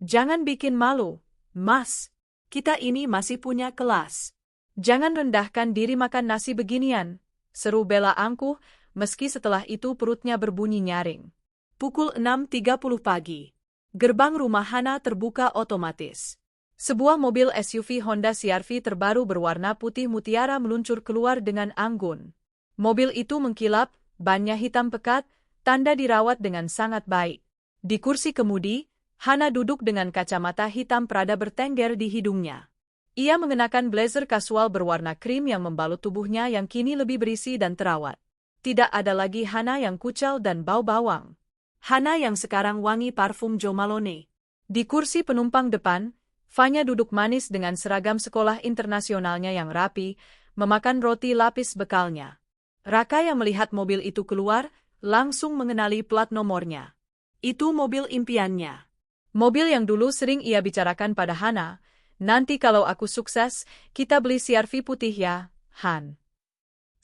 "Jangan bikin malu, Mas. Kita ini masih punya kelas. Jangan rendahkan diri makan nasi beginian," seru Bella angkuh, meski setelah itu perutnya berbunyi nyaring. Pukul 6.30 pagi. Gerbang rumah Hana terbuka otomatis. Sebuah mobil SUV Honda CR-V terbaru berwarna putih mutiara meluncur keluar dengan anggun. Mobil itu mengkilap, bannya hitam pekat, tanda dirawat dengan sangat baik. Di kursi kemudi, Hana duduk dengan kacamata hitam Prada bertengger di hidungnya. Ia mengenakan blazer kasual berwarna krim yang membalut tubuhnya yang kini lebih berisi dan terawat. Tidak ada lagi Hana yang kucel dan bau bawang. Hana yang sekarang wangi parfum Jo Malone. Di kursi penumpang depan, Fanya duduk manis dengan seragam sekolah internasionalnya yang rapi, memakan roti lapis bekalnya. Raka yang melihat mobil itu keluar, langsung mengenali plat nomornya. Itu mobil impiannya. Mobil yang dulu sering ia bicarakan pada Hana. "Nanti kalau aku sukses, kita beli CR-V putih ya, Han."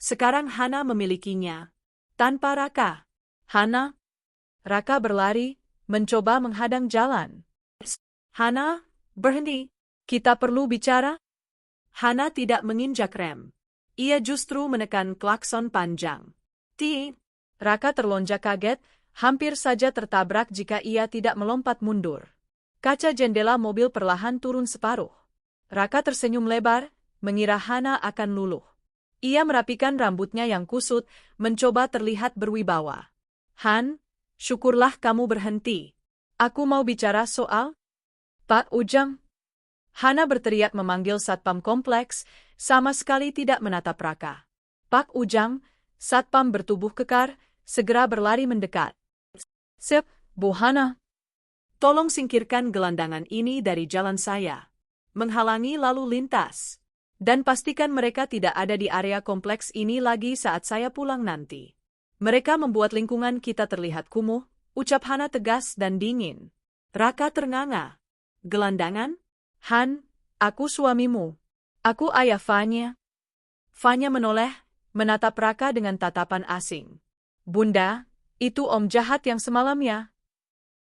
Sekarang Hana memilikinya. Tanpa Raka. "Hana?" Raka berlari, mencoba menghadang jalan. "Hana, berhenti. Kita perlu bicara." Hana tidak menginjak rem. Ia justru menekan klakson panjang. "Ti." Raka terlonjak kaget, Hampir saja tertabrak jika ia tidak melompat mundur. Kaca jendela mobil perlahan turun separuh. Raka tersenyum lebar, mengira Hana akan luluh. Ia merapikan rambutnya yang kusut, mencoba terlihat berwibawa. Han, syukurlah kamu berhenti. Aku mau bicara soal Pak Ujang. Hana berteriak memanggil satpam kompleks, sama sekali tidak menatap Raka. Pak Ujang, satpam bertubuh kekar, segera berlari mendekat. Sip, Bu Hana. Tolong singkirkan gelandangan ini dari jalan saya. Menghalangi lalu lintas. Dan pastikan mereka tidak ada di area kompleks ini lagi saat saya pulang nanti. Mereka membuat lingkungan kita terlihat kumuh, ucap Hana tegas dan dingin. Raka ternganga. Gelandangan? Han, aku suamimu. Aku ayah Fanya. Fanya menoleh, menatap Raka dengan tatapan asing. Bunda, itu om jahat yang semalam ya?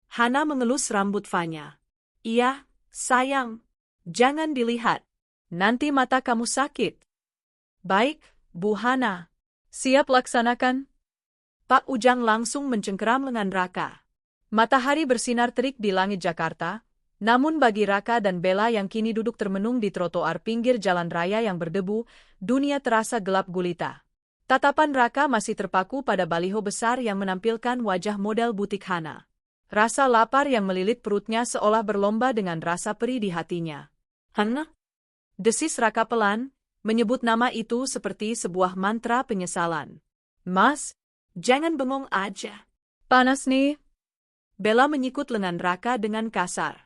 Hana mengelus rambut Fanya. Iya, sayang. Jangan dilihat. Nanti mata kamu sakit. Baik, Bu Hana. Siap laksanakan. Pak Ujang langsung mencengkeram lengan Raka. Matahari bersinar terik di langit Jakarta, namun bagi Raka dan Bella yang kini duduk termenung di trotoar pinggir jalan raya yang berdebu, dunia terasa gelap gulita. Tatapan Raka masih terpaku pada baliho besar yang menampilkan wajah model butik Hana. Rasa lapar yang melilit perutnya seolah berlomba dengan rasa perih di hatinya. Hana? Desis Raka pelan, menyebut nama itu seperti sebuah mantra penyesalan. Mas, jangan bengong aja. Panas nih. Bella menyikut lengan Raka dengan kasar.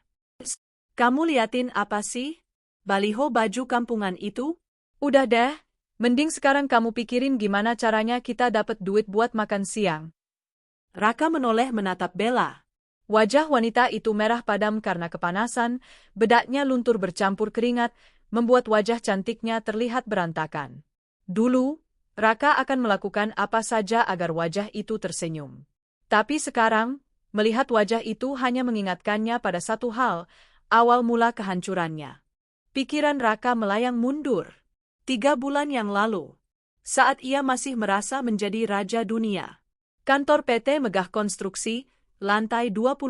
Kamu liatin apa sih? Baliho baju kampungan itu? Udah deh, mending sekarang kamu pikirin gimana caranya kita dapat duit buat makan siang. Raka menoleh menatap Bella. Wajah wanita itu merah padam karena kepanasan, bedaknya luntur bercampur keringat, membuat wajah cantiknya terlihat berantakan. Dulu, Raka akan melakukan apa saja agar wajah itu tersenyum. Tapi sekarang, melihat wajah itu hanya mengingatkannya pada satu hal, awal mula kehancurannya. Pikiran Raka melayang mundur. 3 bulan yang lalu, saat ia masih merasa menjadi raja dunia. Kantor PT Megah Konstruksi, lantai 25.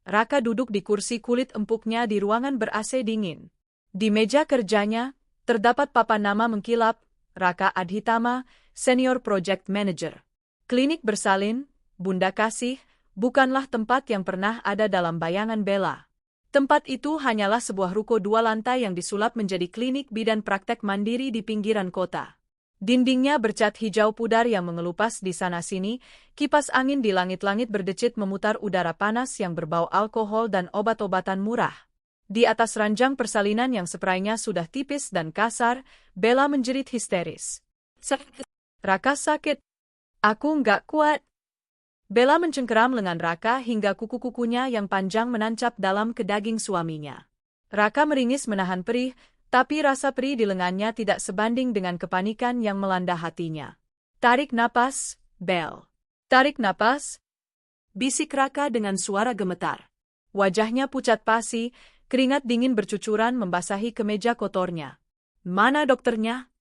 Raka duduk di kursi kulit empuknya di ruangan ber-AC dingin. Di meja kerjanya, terdapat papan nama mengkilap, Raka Adhitama, Senior Project Manager. Klinik bersalin, Bunda Kasih, bukanlah tempat yang pernah ada dalam bayangan Bella. Tempat itu hanyalah sebuah ruko 2 lantai yang disulap menjadi klinik bidan praktek mandiri di pinggiran kota. Dindingnya bercat hijau pudar yang mengelupas di sana-sini, kipas angin di langit-langit berdecit memutar udara panas yang berbau alkohol dan obat-obatan murah. Di atas ranjang persalinan yang spraynya sudah tipis dan kasar, Bella menjerit histeris. Raka sakit. Aku nggak kuat. Bella mencengkeram lengan Raka hingga kuku-kukunya yang panjang menancap dalam ke daging suaminya. Raka meringis menahan perih, tapi rasa perih di lengannya tidak sebanding dengan kepanikan yang melanda hatinya. Tarik napas, Bel. Tarik napas. Bisik Raka dengan suara gemetar. Wajahnya pucat pasi, keringat dingin bercucuran membasahi kemeja kotornya. Mana dokternya?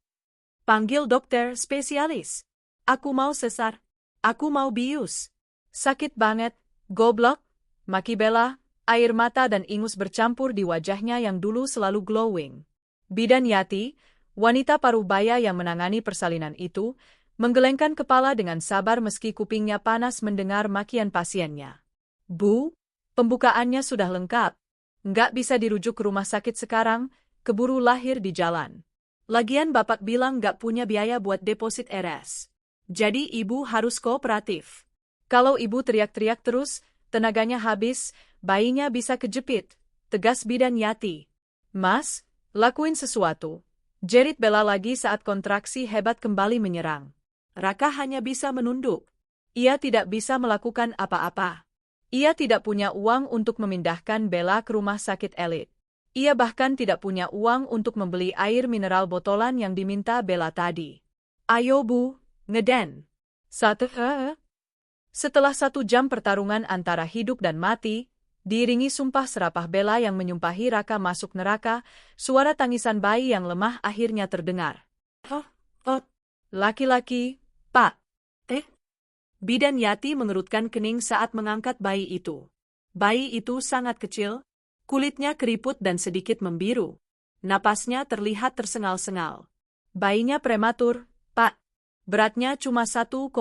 Panggil dokter spesialis. Aku mau sesar. Aku mau bius. Sakit banget, goblok, maki Bella, air mata dan ingus bercampur di wajahnya yang dulu selalu glowing. Bidan Yati, wanita paruh baya yang menangani persalinan itu, menggelengkan kepala dengan sabar meski kupingnya panas mendengar makian pasiennya. Bu, pembukaannya sudah lengkap. Nggak bisa dirujuk ke rumah sakit sekarang, keburu lahir di jalan. Lagian bapak bilang nggak punya biaya buat deposit RS. Jadi ibu harus kooperatif. Kalau ibu teriak-teriak terus, tenaganya habis, bayinya bisa kejepit, tegas bidan Yati. Mas, lakuin sesuatu. Jerit Bella lagi saat kontraksi hebat kembali menyerang. Raka hanya bisa menunduk. Ia tidak bisa melakukan apa-apa. Ia tidak punya uang untuk memindahkan Bella ke rumah sakit elit. Ia bahkan tidak punya uang untuk membeli air mineral botolan yang diminta Bella tadi. Ayo bu, ngeden. Setelah 1 jam pertarungan antara hidup dan mati, diiringi sumpah serapah Bella yang menyumpahi Raka masuk neraka, suara tangisan bayi yang lemah akhirnya terdengar. Laki-laki, Pak. Bidan Yati mengerutkan kening saat mengangkat bayi itu. Bayi itu sangat kecil, kulitnya keriput dan sedikit membiru. Napasnya terlihat tersengal-sengal. Bayinya prematur, Pak. Beratnya cuma 1,8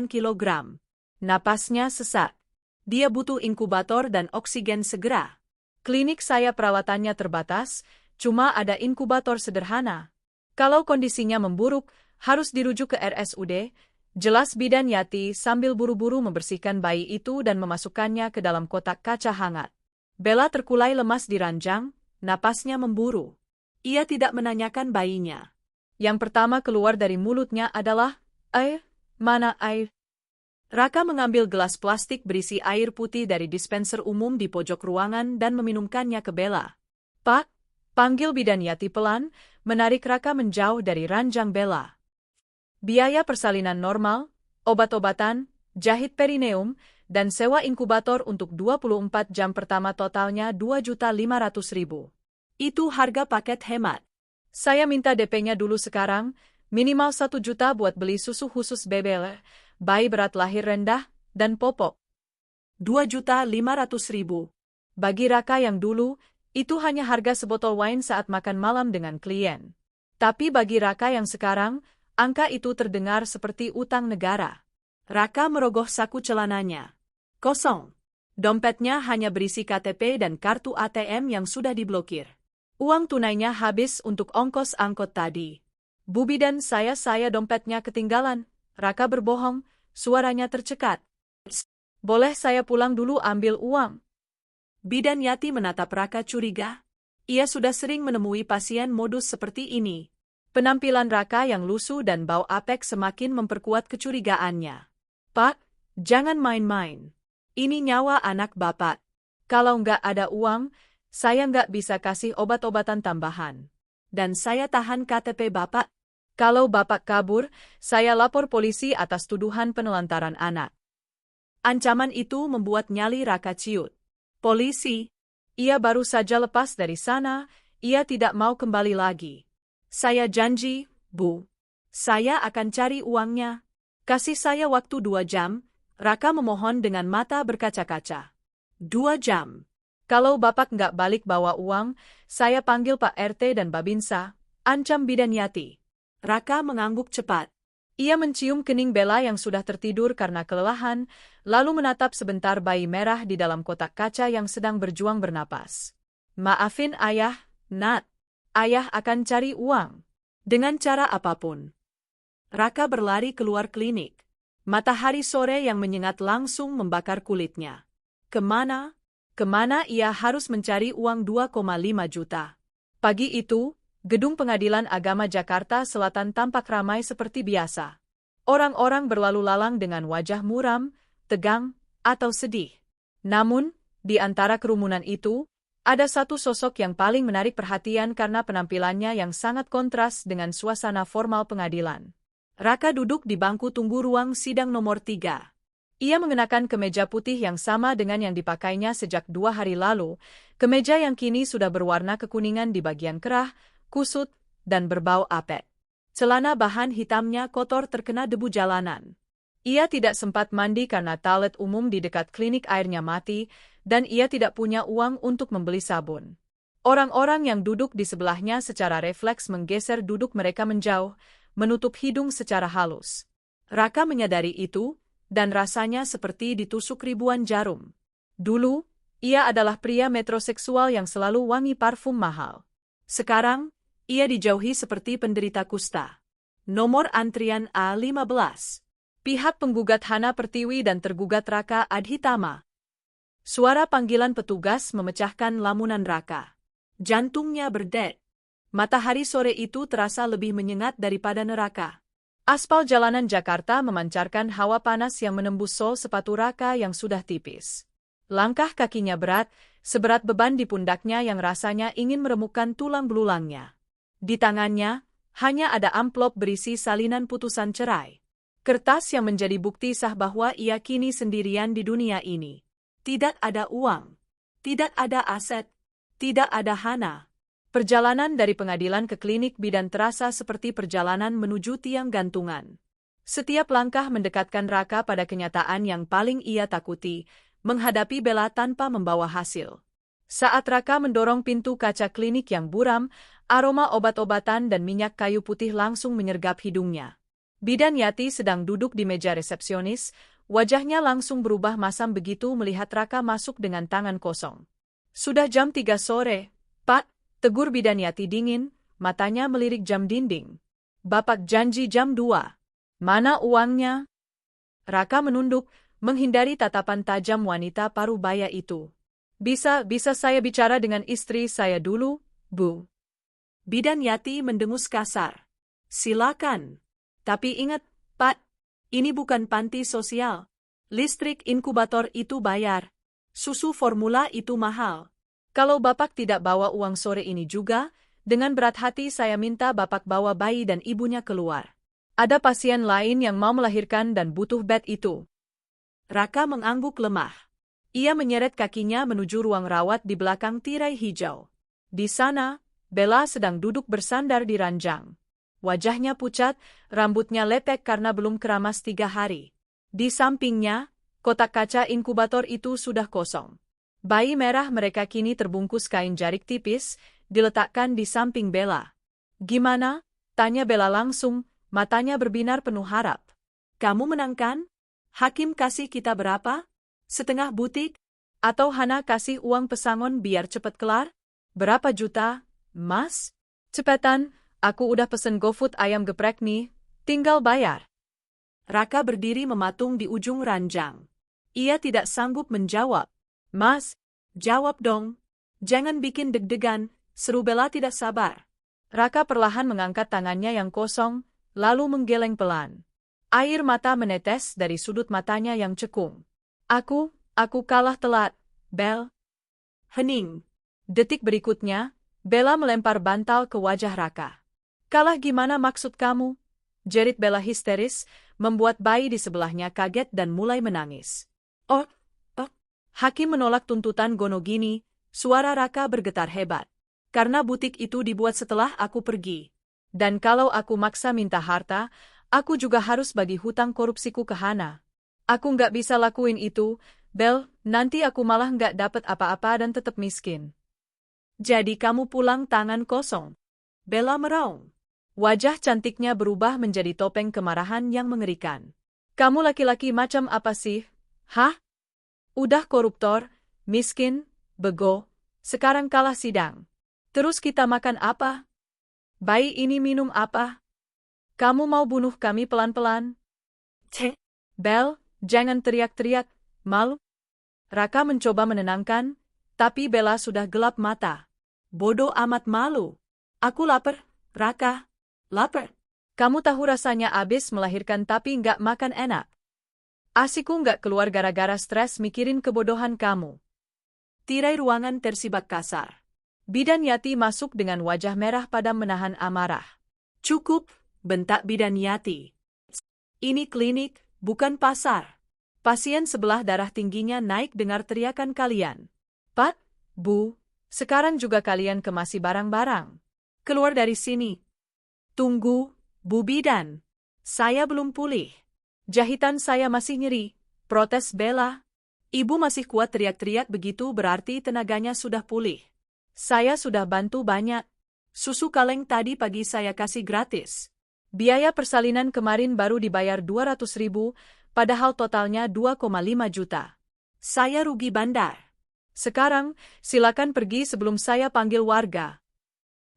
kilogram. Napasnya sesak. Dia butuh inkubator dan oksigen segera. Klinik saya perawatannya terbatas, cuma ada inkubator sederhana. Kalau kondisinya memburuk, harus dirujuk ke RSUD, jelas Bidan Yati sambil buru-buru membersihkan bayi itu dan memasukkannya ke dalam kotak kaca hangat. Bella terkulai lemas di ranjang, napasnya memburu. Ia tidak menanyakan bayinya. Yang pertama keluar dari mulutnya adalah, air, mana air? Raka mengambil gelas plastik berisi air putih dari dispenser umum di pojok ruangan dan meminumkannya ke Bella. Pak, panggil Bidan Yati pelan, menarik Raka menjauh dari ranjang Bella. Biaya persalinan normal, obat-obatan, jahit perineum, dan sewa inkubator untuk 24 jam pertama totalnya 2.500.000. Itu harga paket hemat. Saya minta DP-nya dulu sekarang, minimal 1 juta buat beli susu khusus bebel, bayi berat lahir rendah, dan popok. 2.500.000. Bagi Raka yang dulu, itu hanya harga sebotol wine saat makan malam dengan klien. Tapi bagi Raka yang sekarang, angka itu terdengar seperti utang negara. Raka merogoh saku celananya. Kosong. Dompetnya hanya berisi KTP dan kartu ATM yang sudah diblokir. Uang tunainya habis untuk ongkos angkot tadi. Bu Bidan, saya dompetnya ketinggalan. Raka berbohong, suaranya tercekat. Boleh saya pulang dulu ambil uang? Bidan Yati menatap Raka curiga. Ia sudah sering menemui pasien modus seperti ini. Penampilan Raka yang lusuh dan bau apek semakin memperkuat kecurigaannya. Pak, jangan main-main. Ini nyawa anak Bapak. Kalau nggak ada uang, saya nggak bisa kasih obat-obatan tambahan. Dan saya tahan KTP Bapak. Kalau Bapak kabur, saya lapor polisi atas tuduhan penelantaran anak. Ancaman itu membuat nyali Raka ciut. Polisi? Ia baru saja lepas dari sana, ia tidak mau kembali lagi. Saya janji, Bu. Saya akan cari uangnya. Kasih saya waktu 2 jam, Raka memohon dengan mata berkaca-kaca. 2 jam. Kalau Bapak nggak balik bawa uang, saya panggil Pak RT dan Babinsa, ancam Bidan Yati. Raka mengangguk cepat. Ia mencium kening Bella yang sudah tertidur karena kelelahan, lalu menatap sebentar bayi merah di dalam kotak kaca yang sedang berjuang bernapas. Maafin Ayah, Nat. Ayah akan cari uang. Dengan cara apapun. Raka berlari keluar klinik. Matahari sore yang menyengat langsung membakar kulitnya. Kemana? Kemana ia harus mencari uang 2,5 juta? Pagi itu, Gedung Pengadilan Agama Jakarta Selatan tampak ramai seperti biasa. Orang-orang berlalu lalang dengan wajah muram, tegang, atau sedih. Namun, di antara kerumunan itu, ada satu sosok yang paling menarik perhatian karena penampilannya yang sangat kontras dengan suasana formal pengadilan. Raka duduk di bangku tunggu ruang sidang nomor 3. Ia mengenakan kemeja putih yang sama dengan yang dipakainya sejak 2 hari lalu, kemeja yang kini sudah berwarna kekuningan di bagian kerah, kusut, dan berbau apek. Celana bahan hitamnya kotor terkena debu jalanan. Ia tidak sempat mandi karena toilet umum di dekat klinik airnya mati, dan ia tidak punya uang untuk membeli sabun. Orang-orang yang duduk di sebelahnya secara refleks menggeser duduk mereka menjauh, menutup hidung secara halus. Raka menyadari itu, dan rasanya seperti ditusuk ribuan jarum. Dulu, ia adalah pria metroseksual yang selalu wangi parfum mahal. Sekarang, ia dijauhi seperti penderita kusta. Nomor antrian A15. Pihak penggugat Hana Pertiwi dan tergugat Raka Adhitama. Suara panggilan petugas memecahkan lamunan Raka. Jantungnya berdetak. Matahari sore itu terasa lebih menyengat daripada neraka. Aspal jalanan Jakarta memancarkan hawa panas yang menembus sol sepatu Raka yang sudah tipis. Langkah kakinya berat, seberat beban di pundaknya yang rasanya ingin meremukkan tulang belulangnya. Di tangannya, hanya ada amplop berisi salinan putusan cerai. Kertas yang menjadi bukti sah bahwa ia kini sendirian di dunia ini. Tidak ada uang. Tidak ada aset. Tidak ada Hana. Perjalanan dari pengadilan ke klinik bidan terasa seperti perjalanan menuju tiang gantungan. Setiap langkah mendekatkan Raka pada kenyataan yang paling ia takuti, menghadapi Bella tanpa membawa hasil. Saat Raka mendorong pintu kaca klinik yang buram, aroma obat-obatan dan minyak kayu putih langsung menyergap hidungnya. Bidan Yati sedang duduk di meja resepsionis, wajahnya langsung berubah masam begitu melihat Raka masuk dengan tangan kosong. Sudah jam 3 sore, Pak, tegur Bidan Yati dingin, matanya melirik jam dinding. Bapak janji jam 2. Mana uangnya? Raka menunduk, menghindari tatapan tajam wanita parubaya itu. Bisa saya bicara dengan istri saya dulu, Bu? Bidan Yati mendengus kasar. Silakan. Tapi ingat, Pak, ini bukan panti sosial. Listrik inkubator itu bayar. Susu formula itu mahal. Kalau Bapak tidak bawa uang sore ini juga, dengan berat hati saya minta Bapak bawa bayi dan ibunya keluar. Ada pasien lain yang mau melahirkan dan butuh bed itu. Raka mengangguk lemah. Ia menyeret kakinya menuju ruang rawat di belakang tirai hijau. Di sana, Bella sedang duduk bersandar di ranjang. Wajahnya pucat, rambutnya lepek karena belum keramas 3 hari. Di sampingnya, kotak kaca inkubator itu sudah kosong. Bayi merah mereka kini terbungkus kain jarik tipis, diletakkan di samping Bella. Gimana? Tanya Bella langsung, matanya berbinar penuh harap. Kamu menang kan? Hakim kasih kita berapa? Setengah butik? Atau Hana kasih uang pesangon biar cepet kelar? Berapa juta, Mas? Cepetan, aku udah pesen GoFood ayam geprek nih, tinggal bayar. Raka berdiri mematung di ujung ranjang. Ia tidak sanggup menjawab. Mas, jawab dong. Jangan bikin deg-degan, seru Bella tidak sabar. Raka perlahan mengangkat tangannya yang kosong, lalu menggeleng pelan. Air mata menetes dari sudut matanya yang cekung. Aku kalah telat, Bel. Hening. Detik berikutnya, Bella melempar bantal ke wajah Raka. Kalah gimana maksud kamu? Jerit Bella histeris, membuat bayi di sebelahnya kaget dan mulai menangis. Oh. Hakim menolak tuntutan Gonogini, suara Raka bergetar hebat. Karena butik itu dibuat setelah aku pergi. Dan kalau aku maksa minta harta, aku juga harus bagi hutang korupsiku ke Hana. Aku nggak bisa lakuin itu, Bel, nanti aku malah nggak dapat apa-apa dan tetap miskin. Jadi kamu pulang tangan kosong? Bella meraung. Wajah cantiknya berubah menjadi topeng kemarahan yang mengerikan. Kamu laki-laki macam apa sih? Hah? Udah koruptor, miskin, bego, sekarang kalah sidang. Terus kita makan apa? Bayi ini minum apa? Kamu mau bunuh kami pelan-pelan? Bel, jangan teriak-teriak, malu. Raka mencoba menenangkan, tapi Bella sudah gelap mata. Bodoh amat malu. Aku lapar, Raka. Lapar. Kamu tahu rasanya abis melahirkan tapi nggak makan enak. Asiku nggak keluar gara-gara stres mikirin kebodohan kamu. Tirai ruangan tersibak kasar. Bidan Yati masuk dengan wajah merah padam menahan amarah. Cukup, bentak Bidan Yati. Ini klinik, bukan pasar. Pasien sebelah darah tingginya naik dengar teriakan kalian. Pak, Bu, sekarang juga kalian kemasi barang-barang. Keluar dari sini. Tunggu, Bu Bidan. Saya belum pulih. Jahitan saya masih nyeri, protes Bella. Ibu masih kuat teriak-teriak begitu berarti tenaganya sudah pulih. Saya sudah bantu banyak. Susu kaleng tadi pagi saya kasih gratis. Biaya persalinan kemarin baru dibayar 200.000, padahal totalnya 2,5 juta. Saya rugi bandar. Sekarang, silakan pergi sebelum saya panggil warga.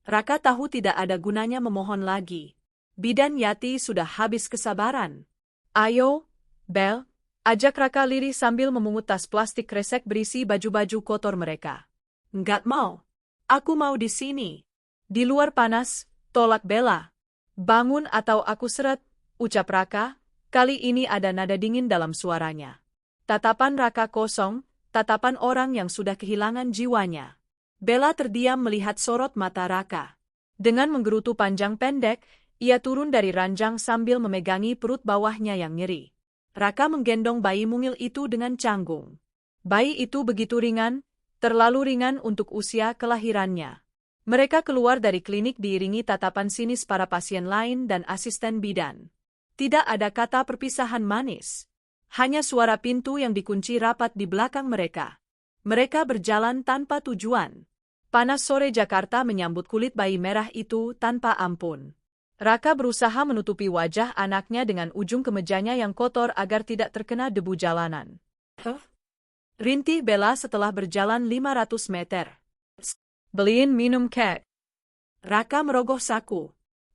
Raka tahu tidak ada gunanya memohon lagi. Bidan Yati sudah habis kesabaran. Ayo, Bel, ajak Raka lirih sambil memungut tas plastik kresek berisi baju-baju kotor mereka. Nggak mau. Aku mau di sini. Di luar panas, tolak Bella. Bangun atau aku seret, ucap Raka, kali ini ada nada dingin dalam suaranya. Tatapan Raka kosong, tatapan orang yang sudah kehilangan jiwanya. Bella terdiam melihat sorot mata Raka. Dengan menggerutu panjang pendek, ia turun dari ranjang sambil memegangi perut bawahnya yang nyeri. Raka menggendong bayi mungil itu dengan canggung. Bayi itu begitu ringan, terlalu ringan untuk usia kelahirannya. Mereka keluar dari klinik diiringi tatapan sinis para pasien lain dan asisten bidan. Tidak ada kata perpisahan manis. Hanya suara pintu yang dikunci rapat di belakang mereka. Mereka berjalan tanpa tujuan. Panas sore Jakarta menyambut kulit bayi merah itu tanpa ampun. Raka berusaha menutupi wajah anaknya dengan ujung kemejanya yang kotor agar tidak terkena debu jalanan. Rintih Bella setelah berjalan 500 meter. Beliin minum kek. Raka merogoh saku.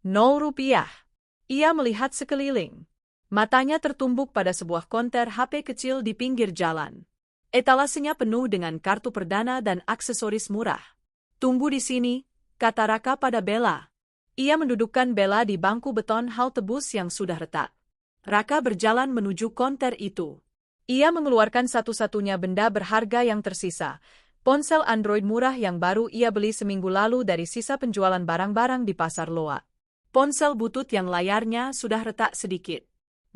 0 rupiah. Ia melihat sekeliling. Matanya tertumbuk pada sebuah konter HP kecil di pinggir jalan. Etalasenya penuh dengan kartu perdana dan aksesoris murah. Tunggu di sini, kata Raka pada Bella. Ia mendudukkan Bella di bangku beton halte bus yang sudah retak. Raka berjalan menuju konter itu. Ia mengeluarkan satu-satunya benda berharga yang tersisa, ponsel Android murah yang baru ia beli seminggu lalu dari sisa penjualan barang-barang di pasar Loak. Ponsel butut yang layarnya sudah retak sedikit.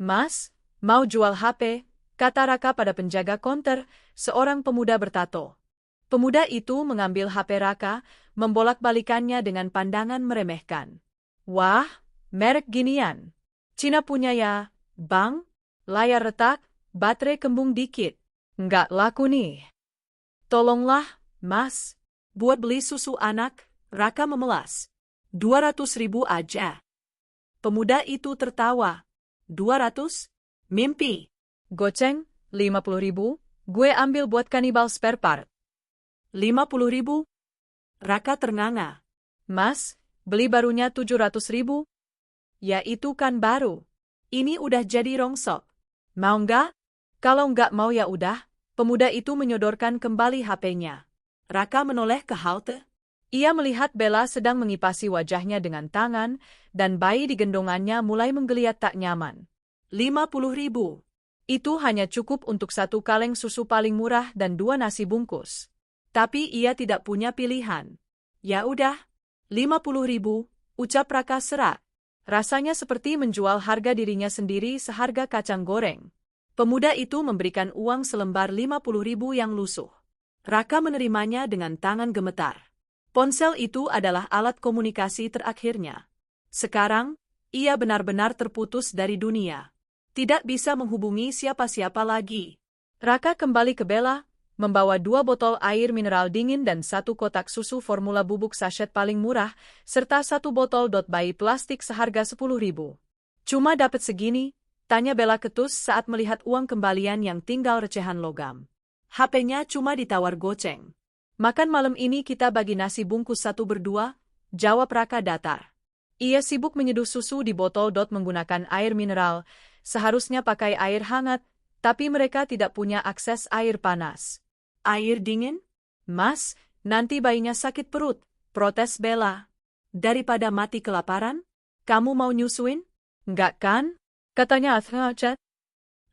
Mas, mau jual HP? Kata Raka pada penjaga konter, seorang pemuda bertato. Pemuda itu mengambil HP Raka, membolak-balikannya dengan pandangan meremehkan. Wah, merek ginian. Cina punya ya, bang? Layar retak, baterai kembung dikit. Nggak laku nih. Tolonglah, mas. Buat beli susu anak, Raka memelas. 200.000 aja. Pemuda itu tertawa. 200? Mimpi. Goceng, 50.000, gue ambil buat kanibal spare part. 50.000? Raka ternganga. Mas, beli barunya 700.000? Ya itu kan baru. Ini udah jadi rongsok. Mau nggak? Kalau nggak mau ya udah. Pemuda itu menyodorkan kembali HP-nya. Raka menoleh ke halte. Ia melihat Bella sedang mengipasi wajahnya dengan tangan, dan bayi di gendongannya mulai menggeliat tak nyaman. 50.000. Itu hanya cukup untuk 1 kaleng susu paling murah dan 2 nasi bungkus. Tapi ia tidak punya pilihan. Ya udah, 50.000, ucap Raka serak. Rasanya seperti menjual harga dirinya sendiri seharga kacang goreng. Pemuda itu memberikan uang selembar 50.000 yang lusuh. Raka menerimanya dengan tangan gemetar. Ponsel itu adalah alat komunikasi terakhirnya. Sekarang, ia benar-benar terputus dari dunia. Tidak bisa menghubungi siapa-siapa lagi. Raka kembali ke Bella, membawa 2 botol air mineral dingin dan 1 kotak susu formula bubuk sachet paling murah, serta 1 botol bayi plastik seharga 10.000. Cuma dapat segini, tanya Bella ketus saat melihat uang kembalian yang tinggal recehan logam. HP-nya cuma ditawar goceng. Makan malam ini kita bagi nasi bungkus 1 berdua, jawab Raka datar. Ia sibuk menyeduh susu di botol menggunakan air mineral, seharusnya pakai air hangat, tapi mereka tidak punya akses air panas. Air dingin? Mas, nanti bayinya sakit perut, protes Bella. Daripada mati kelaparan, kamu mau nyusuin? Enggak kan? Katanya Athachat.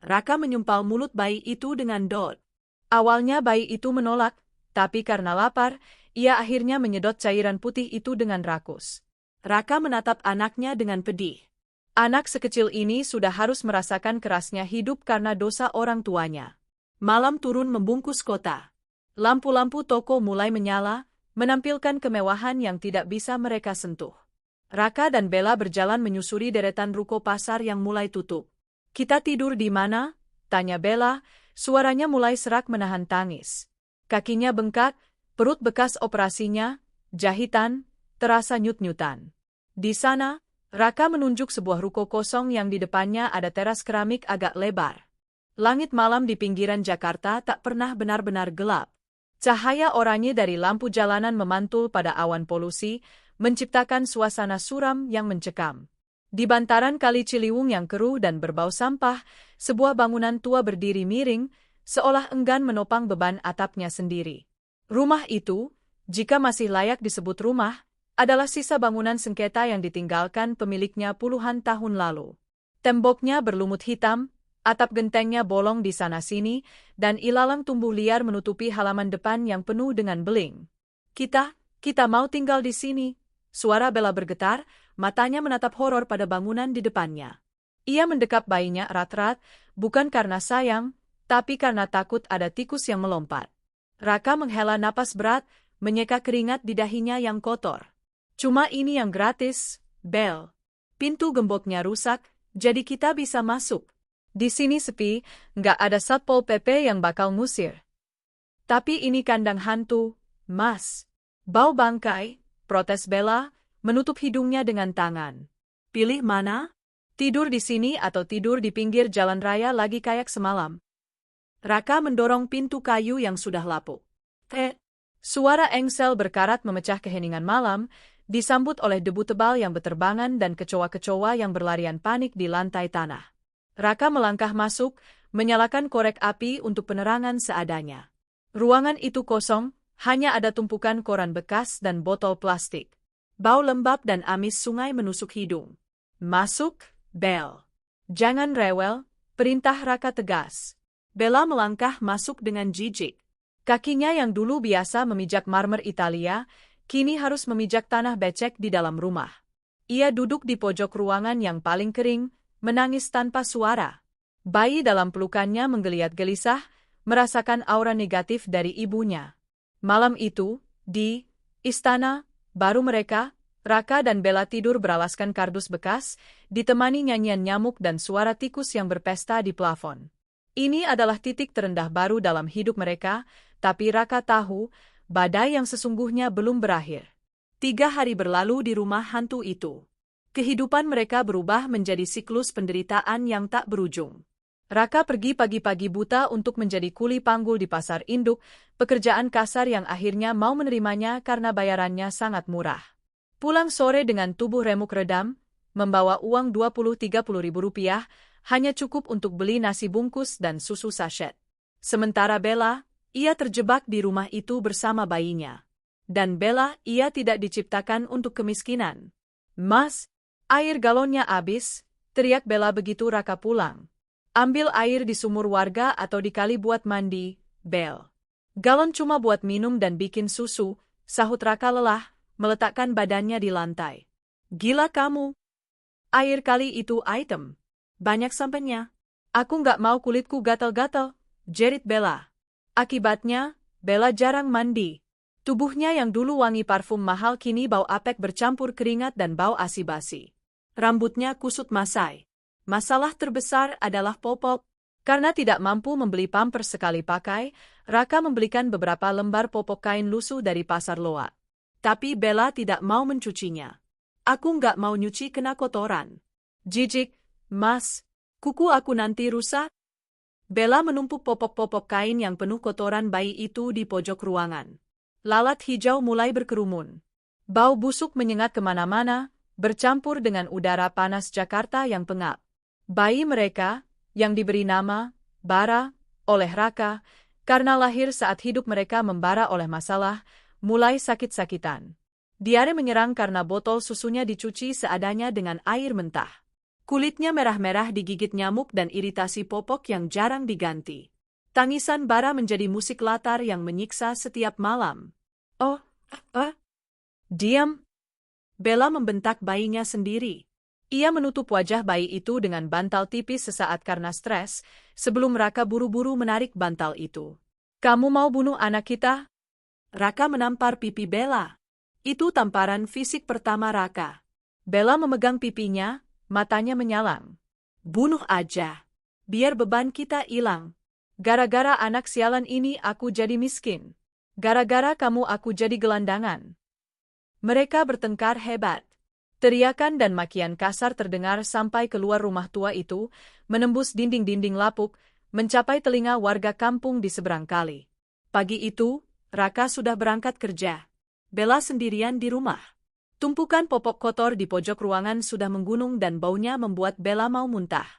Raka menyumpal mulut bayi itu dengan dot. Awalnya bayi itu menolak, tapi karena lapar, ia akhirnya menyedot cairan putih itu dengan rakus. Raka menatap anaknya dengan pedih. Anak sekecil ini sudah harus merasakan kerasnya hidup karena dosa orang tuanya. Malam turun membungkus kota. Lampu-lampu toko mulai menyala, menampilkan kemewahan yang tidak bisa mereka sentuh. Raka dan Bella berjalan menyusuri deretan ruko pasar yang mulai tutup. Kita tidur di mana? Tanya Bella, suaranya mulai serak menahan tangis. Kakinya bengkak, perut bekas operasinya, jahitan, terasa nyut-nyutan. Di sana, Raka menunjuk sebuah ruko kosong yang di depannya ada teras keramik agak lebar. Langit malam di pinggiran Jakarta tak pernah benar-benar gelap. Cahaya oranye dari lampu jalanan memantul pada awan polusi, menciptakan suasana suram yang mencekam. Di bantaran Kali Ciliwung yang keruh dan berbau sampah, sebuah bangunan tua berdiri miring, seolah enggan menopang beban atapnya sendiri. Rumah itu, jika masih layak disebut rumah, adalah sisa bangunan sengketa yang ditinggalkan pemiliknya puluhan tahun lalu. Temboknya berlumut hitam, atap gentengnya bolong di sana-sini, dan ilalang tumbuh liar menutupi halaman depan yang penuh dengan beling. Kita mau tinggal di sini. Suara Bella bergetar, matanya menatap horor pada bangunan di depannya. Ia mendekap bayinya erat-erat, bukan karena sayang, tapi karena takut ada tikus yang melompat. Raka menghela napas berat, menyeka keringat di dahinya yang kotor. Cuma ini yang gratis, Bel. Pintu gemboknya rusak, Jadi kita bisa masuk. Di sini sepi, nggak ada Satpol PP yang bakal ngusir. Tapi ini kandang hantu, Mas. Bau bangkai, protes Bella, menutup hidungnya dengan tangan. Pilih mana? Tidur di sini atau tidur di pinggir jalan raya lagi kayak semalam. Raka mendorong pintu kayu yang sudah lapuk. Suara engsel berkarat memecah keheningan malam, disambut oleh debu tebal yang berterbangan dan kecoa-kecoa yang berlarian panik di lantai tanah. Raka melangkah masuk, menyalakan korek api untuk penerangan seadanya. Ruangan itu kosong, hanya ada tumpukan koran bekas dan botol plastik. Bau lembab dan amis sungai menusuk hidung. Masuk, Bel. Jangan rewel, perintah Raka tegas. Bella melangkah masuk dengan jijik. Kakinya yang dulu biasa memijak marmer Italia, kini harus memijak tanah becek di dalam rumah. Ia duduk di pojok ruangan yang paling kering, menangis tanpa suara. Bayi dalam pelukannya menggeliat gelisah, merasakan aura negatif dari ibunya. Malam itu, di istana, baru mereka, Raka dan Bella tidur beralaskan kardus bekas, ditemani nyanyian nyamuk dan suara tikus yang berpesta di plafon. Ini adalah titik terendah baru dalam hidup mereka, tapi Raka tahu, badai yang sesungguhnya belum berakhir. 3 hari berlalu di rumah hantu itu. Kehidupan mereka berubah menjadi siklus penderitaan yang tak berujung. Raka pergi pagi-pagi buta untuk menjadi kuli panggul di pasar induk, pekerjaan kasar yang akhirnya mau menerimanya karena bayarannya sangat murah. Pulang sore dengan tubuh remuk redam, membawa uang 20-30 ribu rupiah, hanya cukup untuk beli nasi bungkus dan susu sachet. Sementara Bella, ia terjebak di rumah itu bersama bayinya. Dan Bella, ia tidak diciptakan untuk kemiskinan. Mas, air galonnya habis, teriak Bella begitu Raka pulang. Ambil air di sumur warga atau di kali buat mandi, Bel. Galon cuma buat minum dan bikin susu, sahut Raka lelah, meletakkan badannya di lantai. Gila kamu. Air kali itu item. Banyak sampahnya. Aku nggak mau kulitku gatal-gatal, jerit Bella. Akibatnya, Bella jarang mandi. Tubuhnya yang dulu wangi parfum mahal kini bau apek bercampur keringat dan bau asi-basi. Rambutnya kusut masai. Masalah terbesar adalah popok. Karena tidak mampu membeli pampers sekali pakai, Raka membelikan beberapa lembar popok kain lusuh dari pasar loak. Tapi Bella tidak mau mencucinya. Aku nggak mau nyuci kena kotoran. Jijik, Mas. Kuku aku nanti rusak. Bella menumpuk popok-popok kain yang penuh kotoran bayi itu di pojok ruangan. Lalat hijau mulai berkerumun. Bau busuk menyengat kemana-mana, bercampur dengan udara panas Jakarta yang pengap. Bayi mereka, yang diberi nama Bara oleh Raka, karena lahir saat hidup mereka membara oleh masalah, mulai sakit-sakitan. Diare menyerang karena botol susunya dicuci seadanya dengan air mentah. Kulitnya merah-merah digigit nyamuk dan iritasi popok yang jarang diganti. Tangisan Bara menjadi musik latar yang menyiksa setiap malam. Diam! Bella membentak bayinya sendiri. Ia menutup wajah bayi itu dengan bantal tipis sesaat karena stres, sebelum Raka buru-buru menarik bantal itu. Kamu mau bunuh anak kita? Raka menampar pipi Bella. Itu tamparan fisik pertama Raka. Bella memegang pipinya, matanya menyalang. Bunuh aja. Biar beban kita hilang. Gara-gara anak sialan ini aku jadi miskin. Gara-gara kamu aku jadi gelandangan. Mereka bertengkar hebat. Teriakan dan makian kasar terdengar sampai keluar rumah tua itu, menembus dinding-dinding lapuk, mencapai telinga warga kampung di seberang kali. Pagi itu, Raka sudah berangkat kerja. Bella sendirian di rumah. Tumpukan popok kotor di pojok ruangan sudah menggunung dan baunya membuat Bella mau muntah.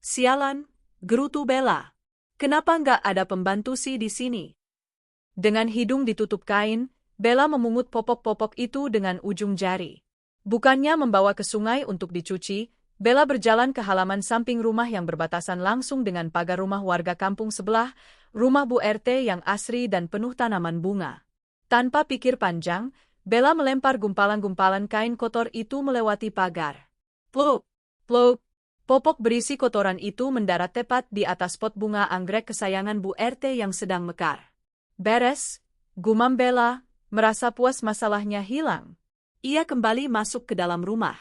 Sialan, gerutu Bella. Kenapa nggak ada pembantu sih di sini? Dengan hidung ditutup kain, Bella memungut popok-popok itu dengan ujung jari. Bukannya membawa ke sungai untuk dicuci, Bella berjalan ke halaman samping rumah yang berbatasan langsung dengan pagar rumah warga kampung sebelah, rumah Bu RT yang asri dan penuh tanaman bunga. Tanpa pikir panjang, Bella melempar gumpalan-gumpalan kain kotor itu melewati pagar. Pluk! Pluk! Popok berisi kotoran itu mendarat tepat di atas pot bunga anggrek kesayangan Bu RT yang sedang mekar. Beres, gumam Bella, merasa puas masalahnya hilang. Ia kembali masuk ke dalam rumah.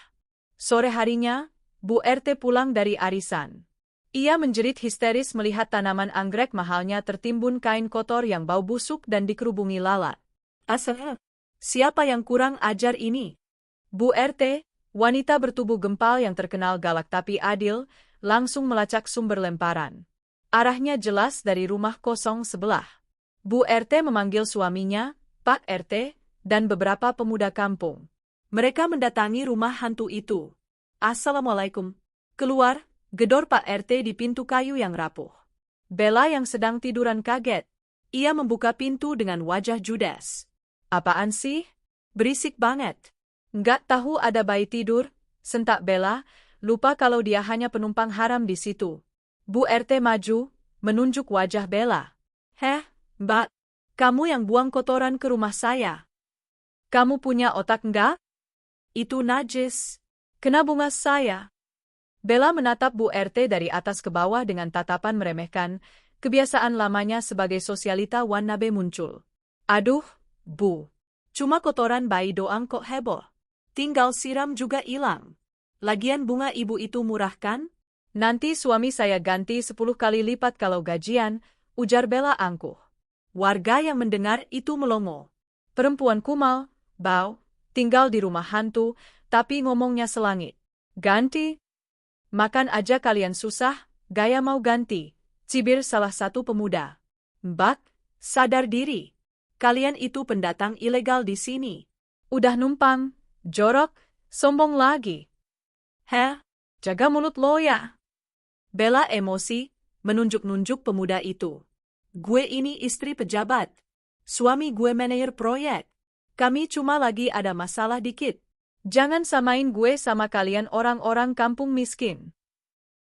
Sore harinya, Bu RT pulang dari arisan. Ia menjerit histeris melihat tanaman anggrek mahalnya tertimbun kain kotor yang bau busuk dan dikerubungi lalat. Astaga, siapa yang kurang ajar ini? Bu RT, wanita bertubuh gempal yang terkenal galak tapi adil, langsung melacak sumber lemparan. Arahnya jelas dari rumah kosong sebelah. Bu RT memanggil suaminya, Pak RT, dan beberapa pemuda kampung. Mereka mendatangi rumah hantu itu. Assalamualaikum. Keluar, gedor Pak RT di pintu kayu yang rapuh. Bella yang sedang tiduran kaget. Ia membuka pintu dengan wajah judes. Apaan sih? Berisik banget. Nggak tahu ada bayi tidur, sentak Bella, lupa kalau dia hanya penumpang haram di situ. Bu RT maju, menunjuk wajah Bella. Heh, Mbak, kamu yang buang kotoran ke rumah saya. Kamu punya otak nggak? Itu najis. Kena bunga saya. Bella menatap Bu RT dari atas ke bawah dengan tatapan meremehkan, kebiasaan lamanya sebagai sosialita wannabe muncul. Aduh, Bu. Cuma kotoran bayi doang kok heboh. Tinggal siram juga hilang. Lagian bunga ibu itu murah kan? Nanti suami saya ganti 10 kali lipat kalau gajian, ujar Bella angkuh. Warga yang mendengar itu melongo. Perempuan kumal, bau, tinggal di rumah hantu, tapi ngomongnya selangit. Ganti? Makan aja kalian susah, gaya mau ganti, cibir salah satu pemuda. Mbak, sadar diri. Kalian itu pendatang ilegal di sini. Udah numpang, jorok, sombong lagi. Heh, jaga mulut lo ya. Bella emosi, menunjuk-nunjuk pemuda itu. Gue ini istri pejabat. Suami gue manajer proyek. Kami cuma lagi ada masalah dikit. Jangan samain gue sama kalian orang-orang kampung miskin.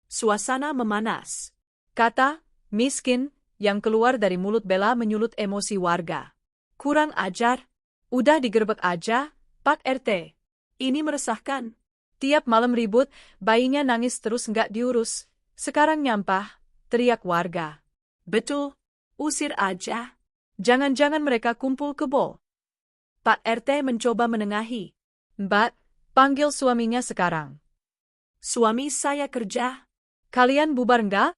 Suasana memanas. Kata, miskin, yang keluar dari mulut Bella menyulut emosi warga. Kurang ajar. Udah digerebek aja, Pak RT. Ini meresahkan. Tiap malam ribut, bayinya nangis terus nggak diurus. Sekarang nyampah, teriak warga. Betul, usir aja. Jangan-jangan mereka kumpul kebo. Pak RT mencoba menengahi. Mbak, panggil suaminya sekarang. Suami saya kerja. Kalian bubar nggak?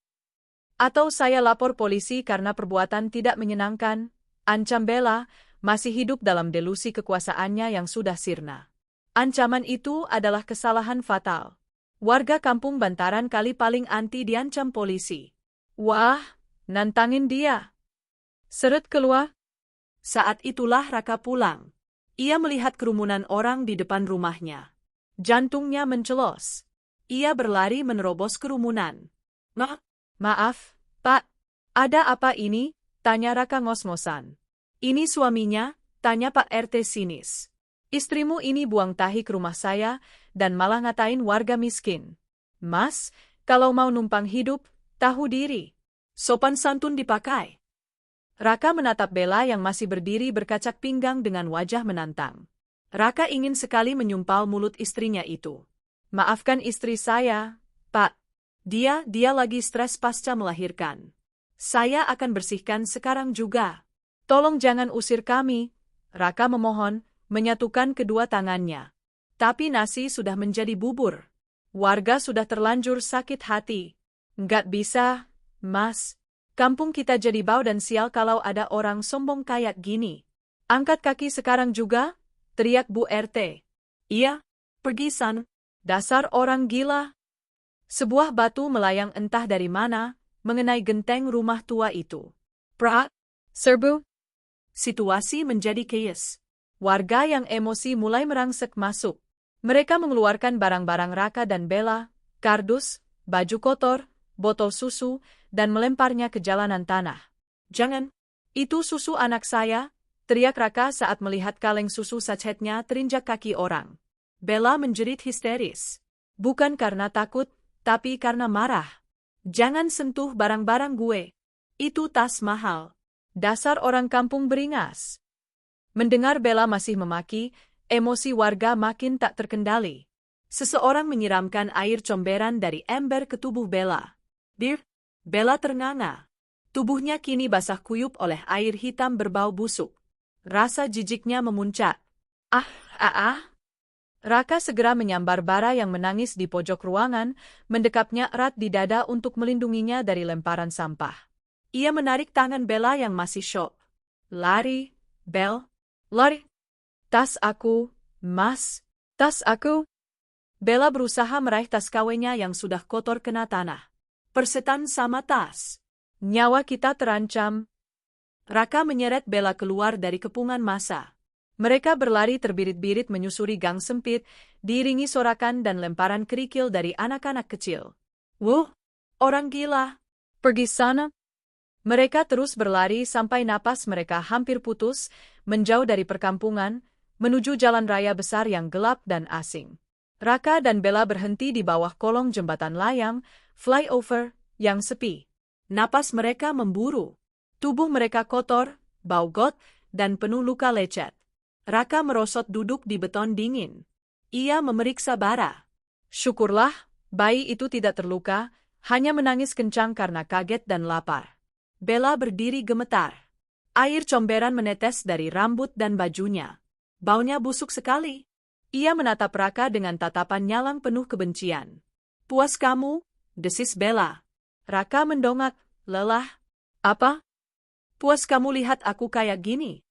Atau saya lapor polisi karena perbuatan tidak menyenangkan, ancam Bella, masih hidup dalam delusi kekuasaannya yang sudah sirna. Ancaman itu adalah kesalahan fatal. Warga kampung bantaran kali paling anti diancam polisi. Wah, nantangin dia. Seret keluar. Saat itulah Raka pulang. Ia melihat kerumunan orang di depan rumahnya. Jantungnya mencelos. Ia berlari menerobos kerumunan. Maaf, Pak. Ada apa ini? Tanya Raka ngos-ngosan. Ini suaminya, tanya Pak RT sinis. Istrimu ini buang tahi ke rumah saya, dan malah ngatain warga miskin. Mas, kalau mau numpang hidup, tahu diri. Sopan santun dipakai. Raka menatap Bella yang masih berdiri berkacak pinggang dengan wajah menantang. Raka ingin sekali menyumpal mulut istrinya itu. Maafkan istri saya, Pak. Dia lagi stres pasca melahirkan. Saya akan bersihkan sekarang juga. Tolong jangan usir kami, Raka memohon, menyatukan kedua tangannya. Tapi nasi sudah menjadi bubur. Warga sudah terlanjur sakit hati. Nggak bisa, Mas. Kampung kita jadi bau dan sial kalau ada orang sombong kayak gini. Angkat kaki sekarang juga, teriak Bu RT. Iya, pergi sana. Dasar orang gila. Sebuah batu melayang entah dari mana, mengenai genteng rumah tua itu. Prak, serbu. Situasi menjadi chaos. Warga yang emosi mulai merangsek masuk. Mereka mengeluarkan barang-barang Raka dan Bella, kardus, baju kotor, botol susu, dan melemparnya ke jalanan tanah. Jangan, itu susu anak saya, teriak Raka saat melihat kaleng susu sachetnya terinjak kaki orang. Bella menjerit histeris. Bukan karena takut, tapi karena marah. Jangan sentuh barang-barang gue. Itu tas mahal. Dasar orang kampung beringas. Mendengar Bella masih memaki, emosi warga makin tak terkendali. Seseorang menyiramkan air comberan dari ember ke tubuh Bella. Bella ternganga. Tubuhnya kini basah kuyup oleh air hitam berbau busuk. Rasa jijiknya memuncak. Raka segera menyambar Bara yang menangis di pojok ruangan, mendekapnya erat di dada untuk melindunginya dari lemparan sampah. Ia menarik tangan Bella yang masih syok. Lari, Bel. Lari. Tas aku, Mas. Tas aku. Bella berusaha meraih tas KW-nya yang sudah kotor kena tanah. Persetan sama tas. Nyawa kita terancam. Raka menyeret Bella keluar dari kepungan massa. Mereka berlari terbirit-birit menyusuri gang sempit, diiringi sorakan dan lemparan kerikil dari anak-anak kecil. Wuh, orang gila. Pergi sana. Mereka terus berlari sampai napas mereka hampir putus, menjauh dari perkampungan, menuju jalan raya besar yang gelap dan asing. Raka dan Bella berhenti di bawah kolong jembatan layang, flyover, yang sepi. Napas mereka memburu. Tubuh mereka kotor, bau got, dan penuh luka lecet. Raka merosot duduk di beton dingin. Ia memeriksa Bara. Syukurlah, bayi itu tidak terluka, hanya menangis kencang karena kaget dan lapar. Bella berdiri gemetar. Air comberan menetes dari rambut dan bajunya. Baunya busuk sekali. Ia menatap Raka dengan tatapan nyalang penuh kebencian. Puas kamu? Desis Bella. Raka mendongak, lelah. Apa? Puas kamu lihat aku kayak gini?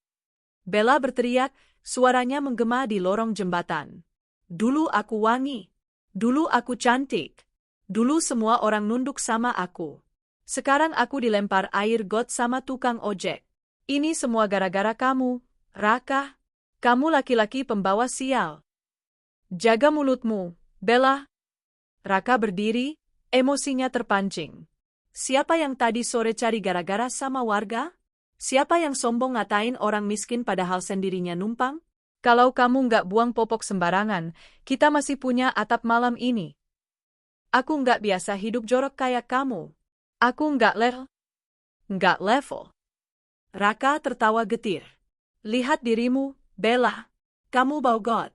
Bella berteriak, suaranya menggema di lorong jembatan. Dulu aku wangi. Dulu aku cantik. Dulu semua orang nunduk sama aku. Sekarang aku dilempar air got sama tukang ojek. Ini semua gara-gara kamu, Raka. Kamu laki-laki pembawa sial. Jaga mulutmu, Bella. Raka berdiri, emosinya terpancing. Siapa yang tadi sore cari gara-gara sama warga? Siapa yang sombong ngatain orang miskin padahal sendirinya numpang? Kalau kamu nggak buang popok sembarangan, kita masih punya atap malam ini. Aku nggak biasa hidup jorok kayak kamu. Aku nggak level. Raka tertawa getir. Lihat dirimu, Bella. Kamu bau got.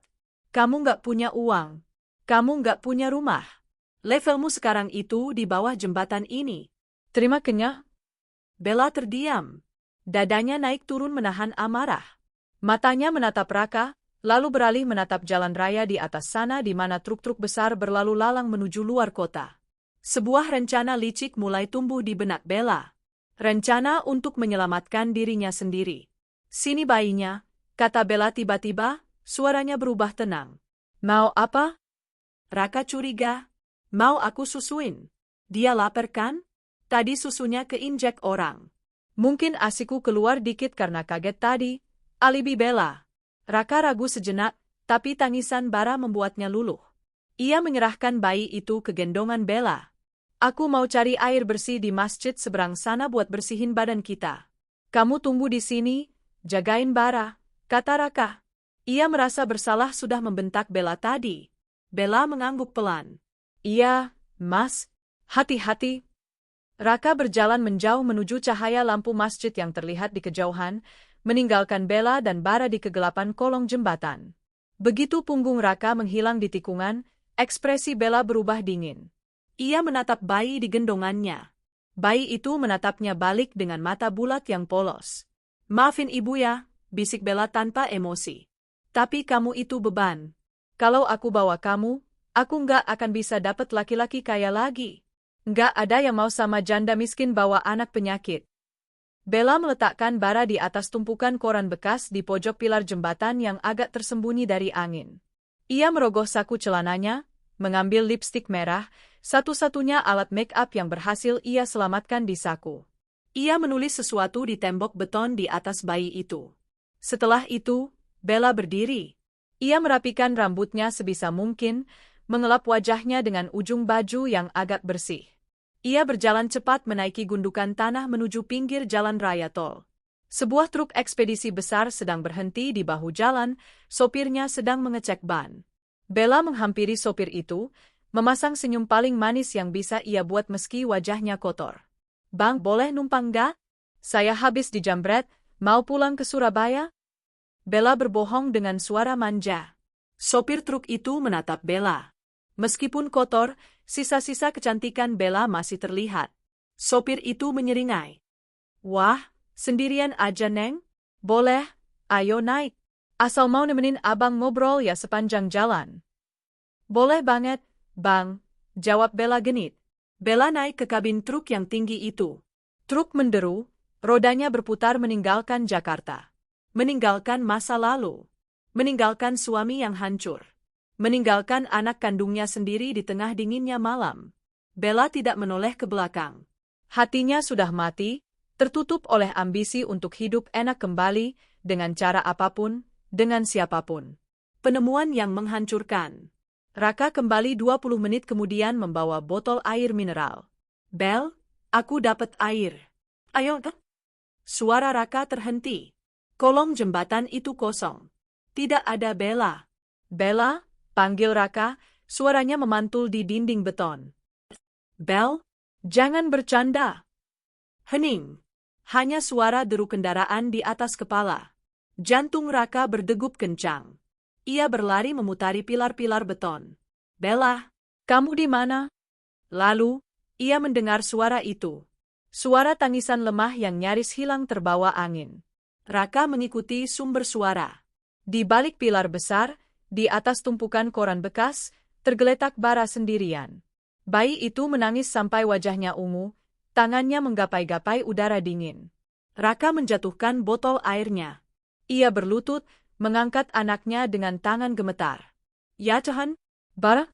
Kamu nggak punya uang. Kamu nggak punya rumah. Levelmu sekarang itu di bawah jembatan ini. Terima kasih. Bella terdiam. Dadanya naik turun menahan amarah. Matanya menatap Raka, lalu beralih menatap jalan raya di atas sana di mana truk-truk besar berlalu lalang menuju luar kota. Sebuah rencana licik mulai tumbuh di benak Bella. Rencana untuk menyelamatkan dirinya sendiri. Sini bayinya, kata Bella tiba-tiba, suaranya berubah tenang. Mau apa? Raka curiga. Mau aku susuin? Dia lapar kan? Tadi susunya keinjek orang. Mungkin asiku keluar dikit karena kaget tadi. Alibi Bella. Raka ragu sejenak, tapi tangisan Bara membuatnya luluh. Ia menyerahkan bayi itu ke gendongan Bella. Aku mau cari air bersih di masjid seberang sana buat bersihin badan kita. Kamu tunggu di sini, jagain Bara, kata Raka. Ia merasa bersalah sudah membentak Bella tadi. Bella mengangguk pelan. Iya, Mas. Hati-hati. Raka berjalan menjauh menuju cahaya lampu masjid yang terlihat di kejauhan, meninggalkan Bella dan Bara di kegelapan kolong jembatan. Begitu punggung Raka menghilang di tikungan, ekspresi Bella berubah dingin. Ia menatap bayi di gendongannya. Bayi itu menatapnya balik dengan mata bulat yang polos. Maafin ibu ya, bisik Bella tanpa emosi. Tapi kamu itu beban. Kalau aku bawa kamu, aku nggak akan bisa dapat laki-laki kaya lagi. Nggak ada yang mau sama janda miskin bawa anak penyakit. Bella meletakkan Bara di atas tumpukan koran bekas di pojok pilar jembatan yang agak tersembunyi dari angin. Ia merogoh saku celananya, mengambil lipstik merah, satu-satunya alat make-up yang berhasil ia selamatkan di saku. Ia menulis sesuatu di tembok beton di atas bayi itu. Setelah itu, Bella berdiri. Ia merapikan rambutnya sebisa mungkin, mengelap wajahnya dengan ujung baju yang agak bersih. Ia berjalan cepat menaiki gundukan tanah menuju pinggir jalan raya tol. Sebuah truk ekspedisi besar sedang berhenti di bahu jalan, sopirnya sedang mengecek ban. Bella menghampiri sopir itu, memasang senyum paling manis yang bisa ia buat meski wajahnya kotor. Bang, boleh numpang nggak? Saya habis dijambret, mau pulang ke Surabaya? Bella berbohong dengan suara manja. Sopir truk itu menatap Bella. Meskipun kotor, sisa-sisa kecantikan Bella masih terlihat. Sopir itu menyeringai. Wah, sendirian aja Neng? Boleh, ayo naik. Asal mau nemenin abang ngobrol ya sepanjang jalan. Boleh banget, bang, jawab Bella genit. Bella naik ke kabin truk yang tinggi itu. Truk menderu, rodanya berputar meninggalkan Jakarta. Meninggalkan masa lalu. Meninggalkan suami yang hancur. Meninggalkan anak kandungnya sendiri di tengah dinginnya malam. Bella tidak menoleh ke belakang. Hatinya sudah mati, tertutup oleh ambisi untuk hidup enak kembali, dengan cara apapun, dengan siapapun. Penemuan yang menghancurkan. Raka kembali 20 menit kemudian membawa botol air mineral. Bel, aku dapat air. Ayo. Suara Raka terhenti. Kolong jembatan itu kosong. Tidak ada Bella. Bella, panggil Raka, suaranya memantul di dinding beton. Bel, jangan bercanda. Hening. Hanya suara deru kendaraan di atas kepala. Jantung Raka berdegup kencang. Ia berlari memutari pilar-pilar beton. Bella, kamu di mana? Lalu, ia mendengar suara itu. Suara tangisan lemah yang nyaris hilang terbawa angin. Raka mengikuti sumber suara. Di balik pilar besar, di atas tumpukan koran bekas, tergeletak Bara sendirian. Bayi itu menangis sampai wajahnya ungu, tangannya menggapai-gapai udara dingin. Raka menjatuhkan botol airnya. Ia berlutut, mengangkat anaknya dengan tangan gemetar. Ya Tuhan, Bara?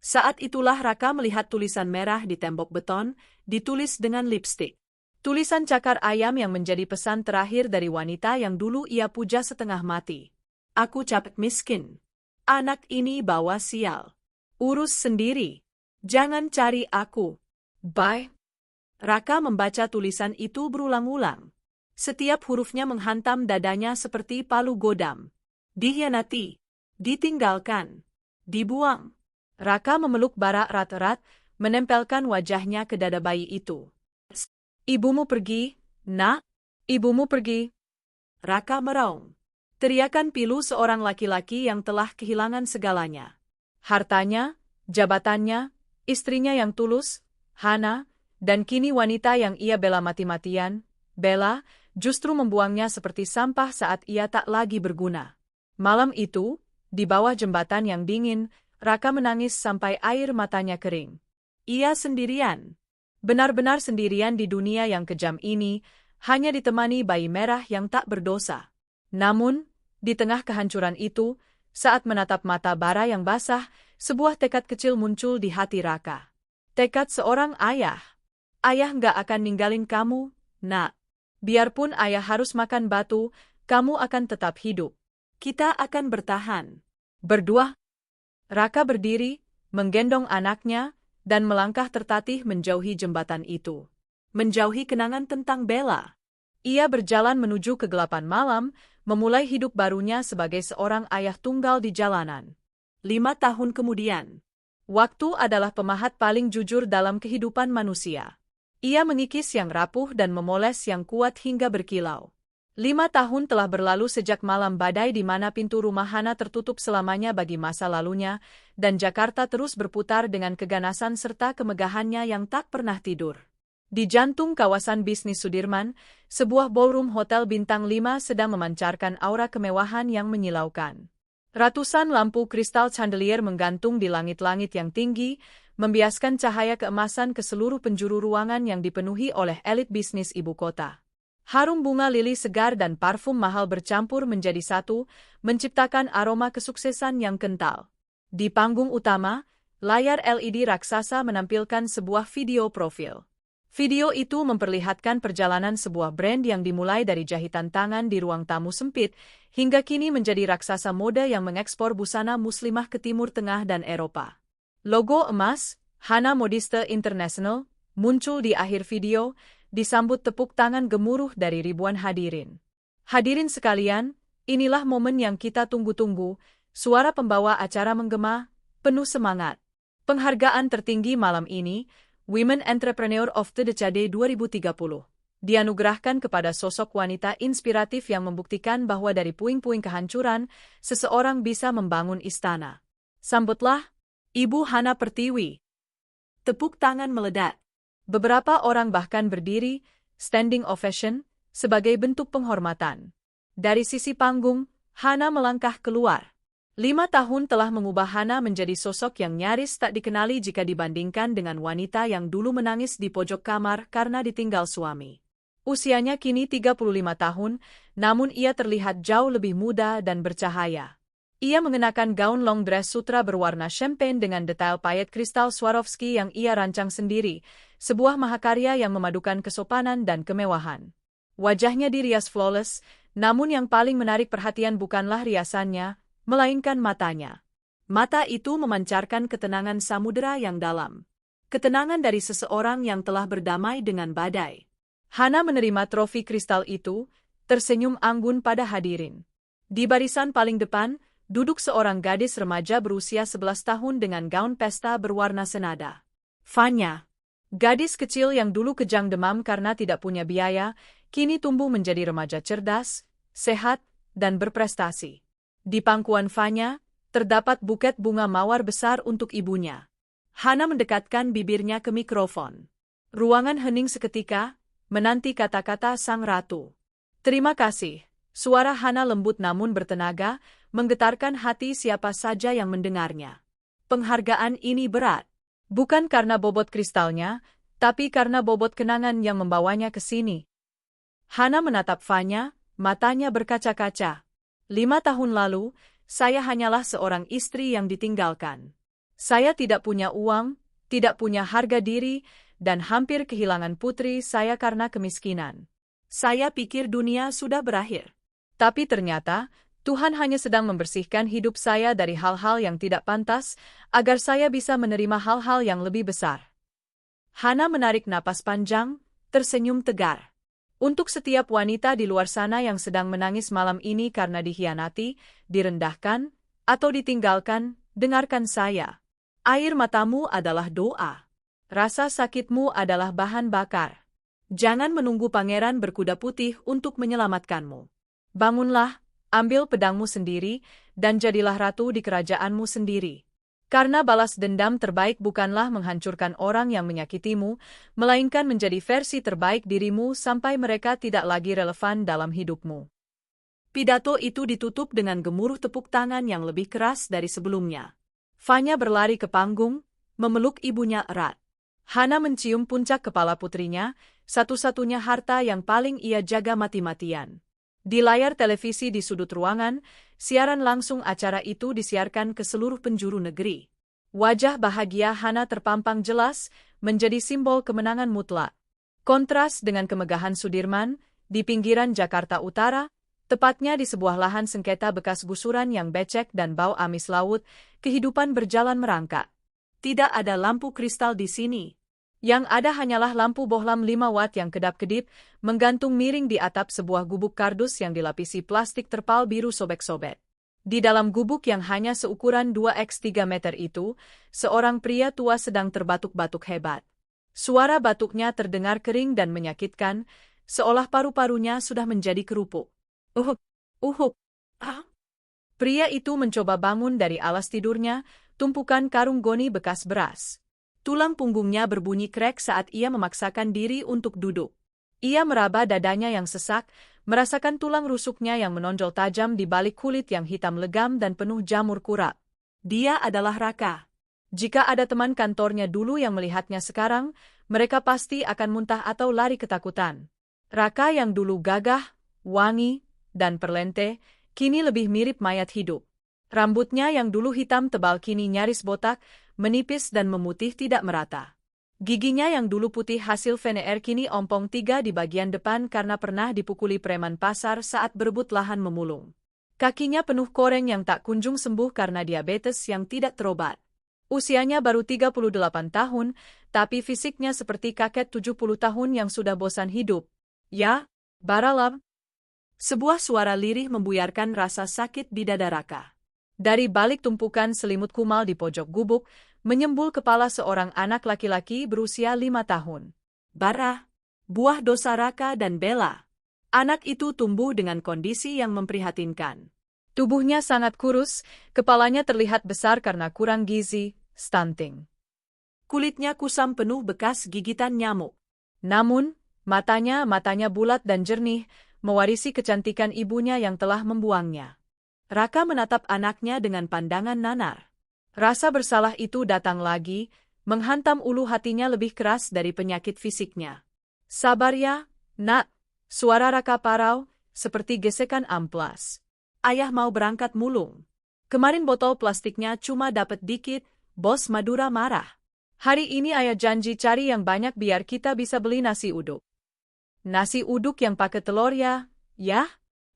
Saat itulah Raka melihat tulisan merah di tembok beton, ditulis dengan lipstik. Tulisan cakar ayam yang menjadi pesan terakhir dari wanita yang dulu ia puja setengah mati. Aku capek miskin. Anak ini bawa sial. Urus sendiri. Jangan cari aku. Bye. Raka membaca tulisan itu berulang-ulang. Setiap hurufnya menghantam dadanya seperti palu godam. Dikhianati. Ditinggalkan. Dibuang. Raka memeluk Bara erat-erat, menempelkan wajahnya ke dada bayi itu. Ibumu pergi, nak. Ibumu pergi. Raka meraung. Teriakan pilu seorang laki-laki yang telah kehilangan segalanya. Hartanya, jabatannya, istrinya yang tulus, Hana, dan kini wanita yang ia bela mati-matian, Bella, justru membuangnya seperti sampah saat ia tak lagi berguna. Malam itu, di bawah jembatan yang dingin, Raka menangis sampai air matanya kering. Ia sendirian. Benar-benar sendirian di dunia yang kejam ini, hanya ditemani bayi merah yang tak berdosa. Namun, di tengah kehancuran itu, saat menatap mata Bara yang basah, sebuah tekad kecil muncul di hati Raka. Tekad seorang ayah. Ayah nggak akan ninggalin kamu, nak. Biarpun ayah harus makan batu, kamu akan tetap hidup. Kita akan bertahan. Berdua. Raka berdiri, menggendong anaknya, dan melangkah tertatih menjauhi jembatan itu. Menjauhi kenangan tentang Bella. Ia berjalan menuju kegelapan malam, memulai hidup barunya sebagai seorang ayah tunggal di jalanan. 5 tahun kemudian. Waktu adalah pemahat paling jujur dalam kehidupan manusia. Ia mengikis yang rapuh dan memoles yang kuat hingga berkilau. 5 tahun telah berlalu sejak malam badai di mana pintu rumah Hana tertutup selamanya bagi masa lalunya, dan Jakarta terus berputar dengan keganasan serta kemegahannya yang tak pernah tidur. Di jantung kawasan bisnis Sudirman, sebuah ballroom hotel bintang 5 sedang memancarkan aura kemewahan yang menyilaukan. Ratusan lampu kristal chandelier menggantung di langit-langit yang tinggi, membiaskan cahaya keemasan ke seluruh penjuru ruangan yang dipenuhi oleh elit bisnis ibu kota. Harum bunga lili segar dan parfum mahal bercampur menjadi satu, menciptakan aroma kesuksesan yang kental. Di panggung utama, layar LED raksasa menampilkan sebuah video profil. Video itu memperlihatkan perjalanan sebuah brand yang dimulai dari jahitan tangan di ruang tamu sempit, hingga kini menjadi raksasa mode yang mengekspor busana muslimah ke Timur Tengah dan Eropa. Logo emas, Hana Modiste International, muncul di akhir video, disambut tepuk tangan gemuruh dari ribuan hadirin. Hadirin sekalian, inilah momen yang kita tunggu-tunggu, suara pembawa acara menggema, penuh semangat. Penghargaan tertinggi malam ini, Women Entrepreneur of the Decade 2030, dianugerahkan kepada sosok wanita inspiratif yang membuktikan bahwa dari puing-puing kehancuran, seseorang bisa membangun istana. Sambutlah, Ibu Hana Pertiwi. Tepuk tangan meledak. Beberapa orang bahkan berdiri, standing ovation, sebagai bentuk penghormatan. Dari sisi panggung, Hana melangkah keluar. 5 tahun telah mengubah Hana menjadi sosok yang nyaris tak dikenali jika dibandingkan dengan wanita yang dulu menangis di pojok kamar karena ditinggal suami. Usianya kini 35 tahun, namun ia terlihat jauh lebih muda dan bercahaya. Ia mengenakan gaun long dress sutra berwarna champagne dengan detail payet kristal Swarovski yang ia rancang sendiri, sebuah mahakarya yang memadukan kesopanan dan kemewahan. Wajahnya dirias flawless, namun yang paling menarik perhatian bukanlah riasannya, melainkan matanya. Mata itu memancarkan ketenangan samudera yang dalam. Ketenangan dari seseorang yang telah berdamai dengan badai. Hana menerima trofi kristal itu, tersenyum anggun pada hadirin. Di barisan paling depan, duduk seorang gadis remaja berusia 11 tahun dengan gaun pesta berwarna senada. Fanya, gadis kecil yang dulu kejang demam karena tidak punya biaya, kini tumbuh menjadi remaja cerdas, sehat, dan berprestasi. Di pangkuan Fanya, terdapat buket bunga mawar besar untuk ibunya. Hana mendekatkan bibirnya ke mikrofon. Ruangan hening seketika, menanti kata-kata sang ratu. Terima kasih. Suara Hana lembut namun bertenaga, menggetarkan hati siapa saja yang mendengarnya. Penghargaan ini berat. Bukan karena bobot kristalnya, tapi karena bobot kenangan yang membawanya ke sini. Hana menatap Fanya, matanya berkaca-kaca. 5 tahun lalu, saya hanyalah seorang istri yang ditinggalkan. Saya tidak punya uang, tidak punya harga diri, dan hampir kehilangan putri saya karena kemiskinan. Saya pikir dunia sudah berakhir. Tapi ternyata, Tuhan hanya sedang membersihkan hidup saya dari hal-hal yang tidak pantas, agar saya bisa menerima hal-hal yang lebih besar. Hana menarik napas panjang, tersenyum tegar. Untuk setiap wanita di luar sana yang sedang menangis malam ini karena dikhianati, direndahkan, atau ditinggalkan, dengarkan saya. Air matamu adalah doa. Rasa sakitmu adalah bahan bakar. Jangan menunggu pangeran berkuda putih untuk menyelamatkanmu. Bangunlah, ambil pedangmu sendiri, dan jadilah ratu di kerajaanmu sendiri. Karena balas dendam terbaik bukanlah menghancurkan orang yang menyakitimu, melainkan menjadi versi terbaik dirimu sampai mereka tidak lagi relevan dalam hidupmu. Pidato itu ditutup dengan gemuruh tepuk tangan yang lebih keras dari sebelumnya. Fanya berlari ke panggung, memeluk ibunya erat. Hana mencium puncak kepala putrinya, satu-satunya harta yang paling ia jaga mati-matian. Di layar televisi di sudut ruangan, siaran langsung acara itu disiarkan ke seluruh penjuru negeri. Wajah bahagia Hana terpampang jelas, menjadi simbol kemenangan mutlak. Kontras dengan kemegahan Sudirman, di pinggiran Jakarta Utara, tepatnya di sebuah lahan sengketa bekas gusuran yang becek dan bau amis laut, kehidupan berjalan merangkak. Tidak ada lampu kristal di sini. Yang ada hanyalah lampu bohlam 5 watt yang kedap-kedip, menggantung miring di atap sebuah gubuk kardus yang dilapisi plastik terpal biru sobek-sobek. Di dalam gubuk yang hanya seukuran 2x3 meter itu, seorang pria tua sedang terbatuk-batuk hebat. Suara batuknya terdengar kering dan menyakitkan, seolah paru-parunya sudah menjadi kerupuk. Uhuk. Pria itu mencoba bangun dari alas tidurnya, tumpukan karung goni bekas beras. Tulang punggungnya berbunyi krek saat ia memaksakan diri untuk duduk. Ia meraba dadanya yang sesak, merasakan tulang rusuknya yang menonjol tajam di balik kulit yang hitam legam dan penuh jamur kurap. Dia adalah Raka. Jika ada teman kantornya dulu yang melihatnya sekarang, mereka pasti akan muntah atau lari ketakutan. Raka yang dulu gagah, wangi, dan perlente, kini lebih mirip mayat hidup. Rambutnya yang dulu hitam tebal kini nyaris botak, menipis dan memutih tidak merata. Giginya yang dulu putih hasil veneer kini ompong 3 di bagian depan karena pernah dipukuli preman pasar saat berebut lahan memulung. Kakinya penuh koreng yang tak kunjung sembuh karena diabetes yang tidak terobat. Usianya baru 38 tahun, tapi fisiknya seperti kakek 70 tahun yang sudah bosan hidup. Ya, Baralam. Sebuah suara lirih membuyarkan rasa sakit di dada Raka. Dari balik tumpukan selimut kumal di pojok gubuk, menyembul kepala seorang anak laki-laki berusia 5 tahun. Bara, buah dosa Raka dan Bella. Anak itu tumbuh dengan kondisi yang memprihatinkan. Tubuhnya sangat kurus, kepalanya terlihat besar karena kurang gizi, stunting. Kulitnya kusam penuh bekas gigitan nyamuk. Namun, matanya bulat dan jernih, mewarisi kecantikan ibunya yang telah membuangnya. Raka menatap anaknya dengan pandangan nanar. Rasa bersalah itu datang lagi, menghantam ulu hatinya lebih keras dari penyakit fisiknya. Sabar ya, nak. Suara Raka parau, seperti gesekan amplas. Ayah mau berangkat mulung. Kemarin botol plastiknya cuma dapat dikit, Bos Madura marah. Hari ini ayah janji cari yang banyak biar kita bisa beli nasi uduk. Nasi uduk yang pakai telur ya? Ya?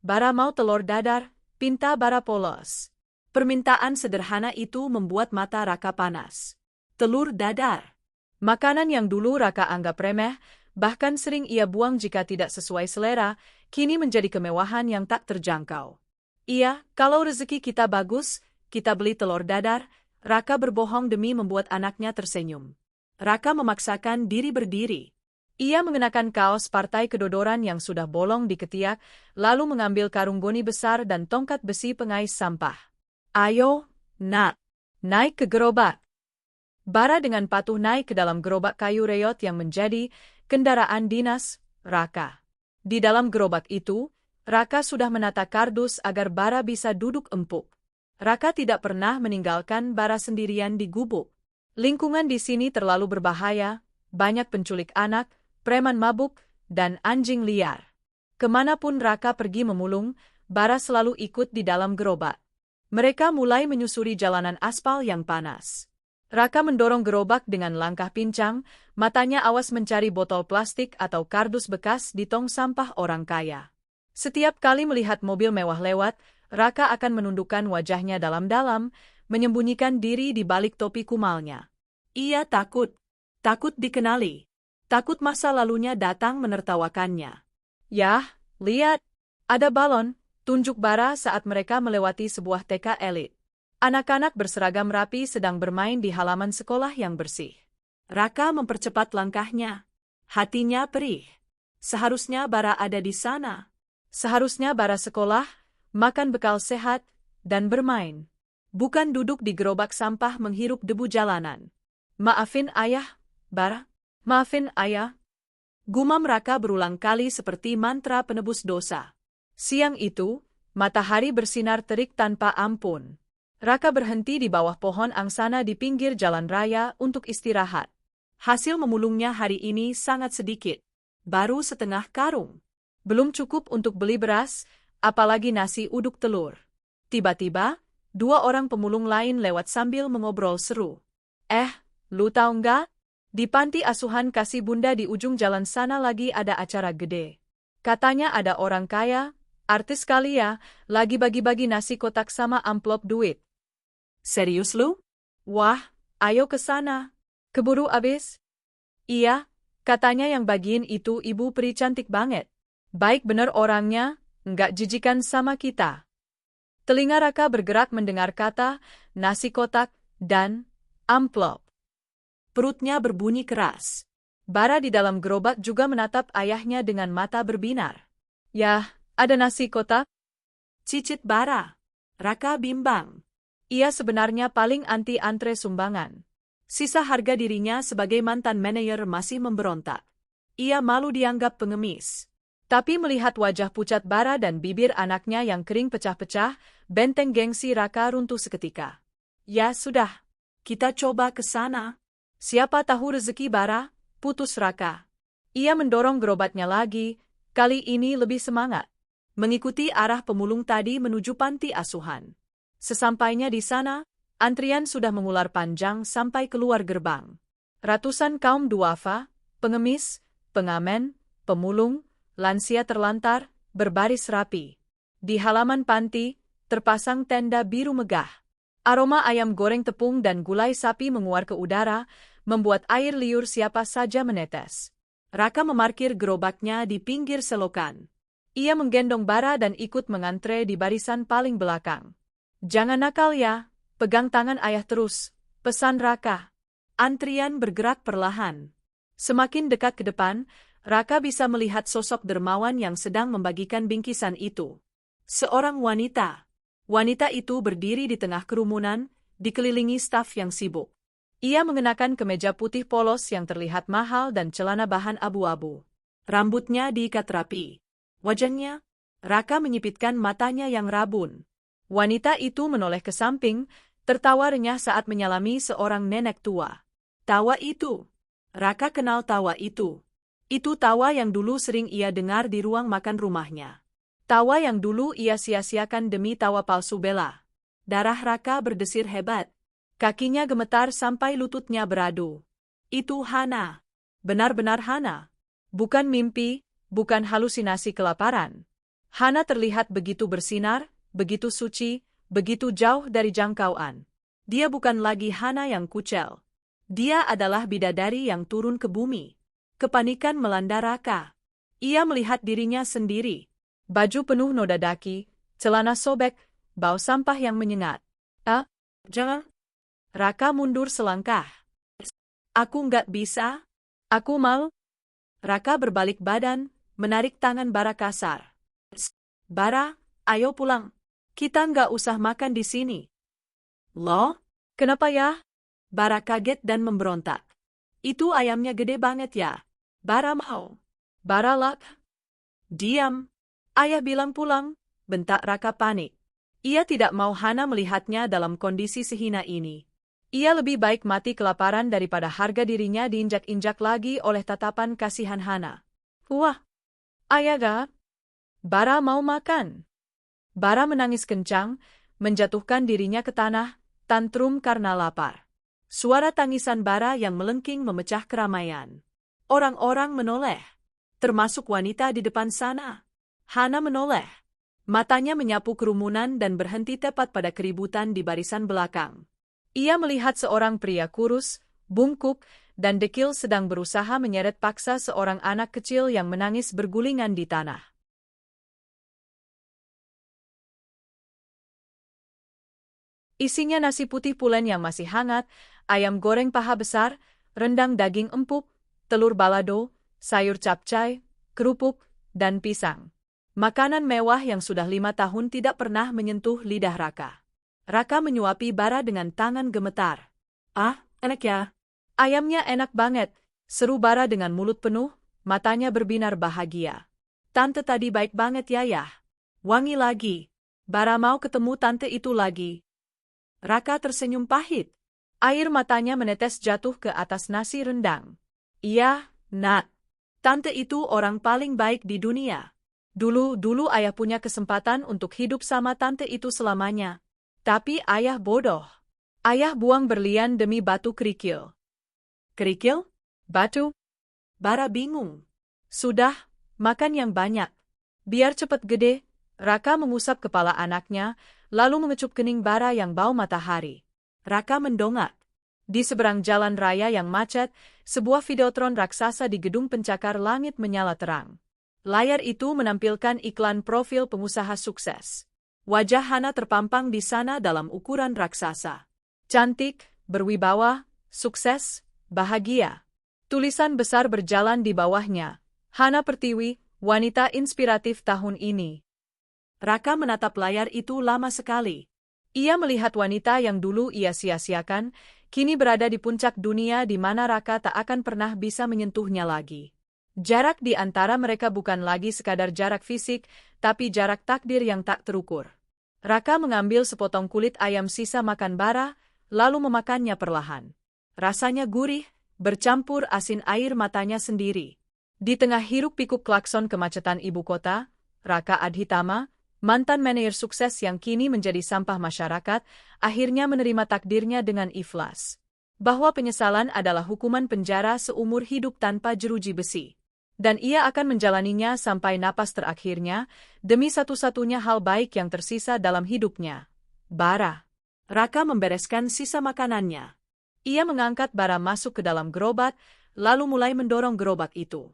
Bara mau telur dadar, pinta Bara polos. Permintaan sederhana itu membuat mata Raka panas. Telur dadar. Makanan yang dulu Raka anggap remeh, bahkan sering ia buang jika tidak sesuai selera, kini menjadi kemewahan yang tak terjangkau. Iya, kalau rezeki kita bagus, kita beli telur dadar. Raka berbohong demi membuat anaknya tersenyum. Raka memaksakan diri berdiri. Ia mengenakan kaos partai kedodoran yang sudah bolong di ketiak, lalu mengambil karung goni besar dan tongkat besi pengais sampah. Ayo, nak, naik ke gerobak. Bara dengan patuh naik ke dalam gerobak kayu reyot yang menjadi kendaraan dinas Raka. Di dalam gerobak itu, Raka sudah menata kardus agar Bara bisa duduk empuk. Raka tidak pernah meninggalkan Bara sendirian di gubuk. Lingkungan di sini terlalu berbahaya, banyak penculik anak, preman mabuk, dan anjing liar. Kemanapun Raka pergi memulung, Bara selalu ikut di dalam gerobak. Mereka mulai menyusuri jalanan aspal yang panas. Raka mendorong gerobak dengan langkah pincang, matanya awas mencari botol plastik atau kardus bekas di tong sampah orang kaya. Setiap kali melihat mobil mewah lewat, Raka akan menundukkan wajahnya dalam-dalam, menyembunyikan diri di balik topi kumalnya. Ia takut dikenali, takut masa lalunya datang menertawakannya. Yah, lihat, ada balon, tunjuk Bara saat mereka melewati sebuah TK elit. Anak-anak berseragam rapi sedang bermain di halaman sekolah yang bersih. Raka mempercepat langkahnya. Hatinya perih. Seharusnya Bara ada di sana. Seharusnya Bara sekolah, makan bekal sehat, dan bermain. Bukan duduk di gerobak sampah menghirup debu jalanan. Maafin ayah, Bara. Maafin ayah. Gumam Raka berulang kali seperti mantra penebus dosa. Siang itu, matahari bersinar terik tanpa ampun. Raka berhenti di bawah pohon angsana di pinggir jalan raya untuk istirahat. Hasil memulungnya hari ini sangat sedikit. Baru setengah karung. Belum cukup untuk beli beras, apalagi nasi uduk telur. Tiba-tiba, dua orang pemulung lain lewat sambil mengobrol seru. Lu tahu nggak? Di panti asuhan Kasih Bunda di ujung jalan sana lagi ada acara gede. Katanya ada orang kaya, artis kali ya, lagi bagi-bagi nasi kotak sama amplop duit. Serius lu? Wah, ayo ke sana. Keburu abis? Iya, katanya yang bagiin itu ibu peri cantik banget. Baik bener orangnya, nggak jijikan sama kita. Telinga Raka bergerak mendengar kata, nasi kotak, dan amplop. Perutnya berbunyi keras. Bara di dalam gerobak juga menatap ayahnya dengan mata berbinar. Yah, ada nasi kotak? Cicit Bara. Raka bimbang. Ia sebenarnya paling anti antre sumbangan. Sisa harga dirinya sebagai mantan manajer masih memberontak. Ia malu dianggap pengemis. Tapi melihat wajah pucat Bara dan bibir anaknya yang kering pecah-pecah, benteng gengsi Raka runtuh seketika. Ya sudah, kita coba ke sana. Siapa tahu rezeki Bara, putus Raka. Ia mendorong gerobaknya lagi, kali ini lebih semangat. Mengikuti arah pemulung tadi menuju panti asuhan. Sesampainya di sana, antrian sudah mengular panjang sampai keluar gerbang. Ratusan kaum duafa, pengemis, pengamen, pemulung, lansia terlantar, berbaris rapi. Di halaman panti, terpasang tenda biru megah. Aroma ayam goreng tepung dan gulai sapi menguar ke udara, membuat air liur siapa saja menetes. Raka memarkir gerobaknya di pinggir selokan. Ia menggendong Bara dan ikut mengantre di barisan paling belakang. Jangan nakal ya, pegang tangan ayah terus, pesan Raka. Antrian bergerak perlahan. Semakin dekat ke depan, Raka bisa melihat sosok dermawan yang sedang membagikan bingkisan itu. Seorang wanita. Wanita itu berdiri di tengah kerumunan, dikelilingi staf yang sibuk. Ia mengenakan kemeja putih polos yang terlihat mahal dan celana bahan abu-abu. Rambutnya diikat rapi. Wajahnya, Raka menyipitkan matanya yang rabun. Wanita itu menoleh ke samping, tertawa renyah saat menyalami seorang nenek tua. Tawa itu. Raka kenal tawa itu. Itu tawa yang dulu sering ia dengar di ruang makan rumahnya. Tawa yang dulu ia sia-siakan demi tawa palsu Bella. Darah Raka berdesir hebat. Kakinya gemetar sampai lututnya beradu. Itu Hana. Benar-benar Hana. Bukan mimpi, bukan halusinasi kelaparan. Hana terlihat begitu bersinar, begitu suci, begitu jauh dari jangkauan. Dia bukan lagi Hana yang kucel. Dia adalah bidadari yang turun ke bumi. Kepanikan melanda Raka. Ia melihat dirinya sendiri. Baju penuh noda daki, celana sobek, bau sampah yang menyengat. Jangan. Raka mundur selangkah. Aku nggak bisa. Aku mau. Raka berbalik badan, menarik tangan Bara kasar. Bara, ayo pulang. Kita nggak usah makan di sini. Loh? Kenapa ya? Bara kaget dan memberontak. Itu ayamnya gede banget ya. Bara mau. Bara lak. Diam. Ayah bilang pulang, bentak Raka panik. Ia tidak mau Hana melihatnya dalam kondisi sehina ini. Ia lebih baik mati kelaparan daripada harga dirinya diinjak-injak lagi oleh tatapan kasihan Hana. Wah! Ayah ga? Bara mau makan. Bara menangis kencang, menjatuhkan dirinya ke tanah, tantrum karena lapar. Suara tangisan Bara yang melengking memecah keramaian. Orang-orang menoleh, termasuk wanita di depan sana. Hana menoleh. Matanya menyapu kerumunan dan berhenti tepat pada keributan di barisan belakang. Ia melihat seorang pria kurus, bungkuk, dan dekil sedang berusaha menyeret paksa seorang anak kecil yang menangis bergulingan di tanah. Isinya nasi putih pulen yang masih hangat, ayam goreng paha besar, rendang daging empuk, telur balado, sayur capcay, kerupuk, dan pisang. Makanan mewah yang sudah 5 tahun tidak pernah menyentuh lidah Raka. Raka menyuapi Bara dengan tangan gemetar. Enak ya? Ayamnya enak banget, seru Bara dengan mulut penuh, matanya berbinar bahagia. Tante tadi baik banget ya Yah. Wangi lagi. Bara mau ketemu tante itu lagi. Raka tersenyum pahit. Air matanya menetes jatuh ke atas nasi rendang. Iya, Nak. Tante itu orang paling baik di dunia. Dulu ayah punya kesempatan untuk hidup sama tante itu selamanya. Tapi ayah bodoh. Ayah buang berlian demi batu kerikil. Kerikil? Batu? Bara bingung. Sudah, makan yang banyak. Biar cepat gede. Raka mengusap kepala anaknya, lalu mengecup kening Bara yang bau matahari. Raka mendongak. Di seberang jalan raya yang macet, sebuah videotron raksasa di gedung pencakar langit menyala terang. Layar itu menampilkan iklan profil pengusaha sukses. Wajah Hana terpampang di sana dalam ukuran raksasa. Cantik, berwibawa, sukses, bahagia. Tulisan besar berjalan di bawahnya. Hana Pertiwi, wanita inspiratif tahun ini. Raka menatap layar itu lama sekali. Ia melihat wanita yang dulu ia sia-siakan, kini berada di puncak dunia di mana Raka tak akan pernah bisa menyentuhnya lagi. Jarak di antara mereka bukan lagi sekadar jarak fisik, tapi jarak takdir yang tak terukur. Raka mengambil sepotong kulit ayam sisa makan Bara, lalu memakannya perlahan. Rasanya gurih, bercampur asin air matanya sendiri. Di tengah hiruk-pikuk klakson kemacetan ibu kota, Raka Adhitama, mantan manajer sukses yang kini menjadi sampah masyarakat, akhirnya menerima takdirnya dengan ikhlas. Bahwa penyesalan adalah hukuman penjara seumur hidup tanpa jeruji besi. Dan ia akan menjalaninya sampai napas terakhirnya, demi satu-satunya hal baik yang tersisa dalam hidupnya. Bara. Raka membereskan sisa makanannya. Ia mengangkat Bara masuk ke dalam gerobak, lalu mulai mendorong gerobak itu.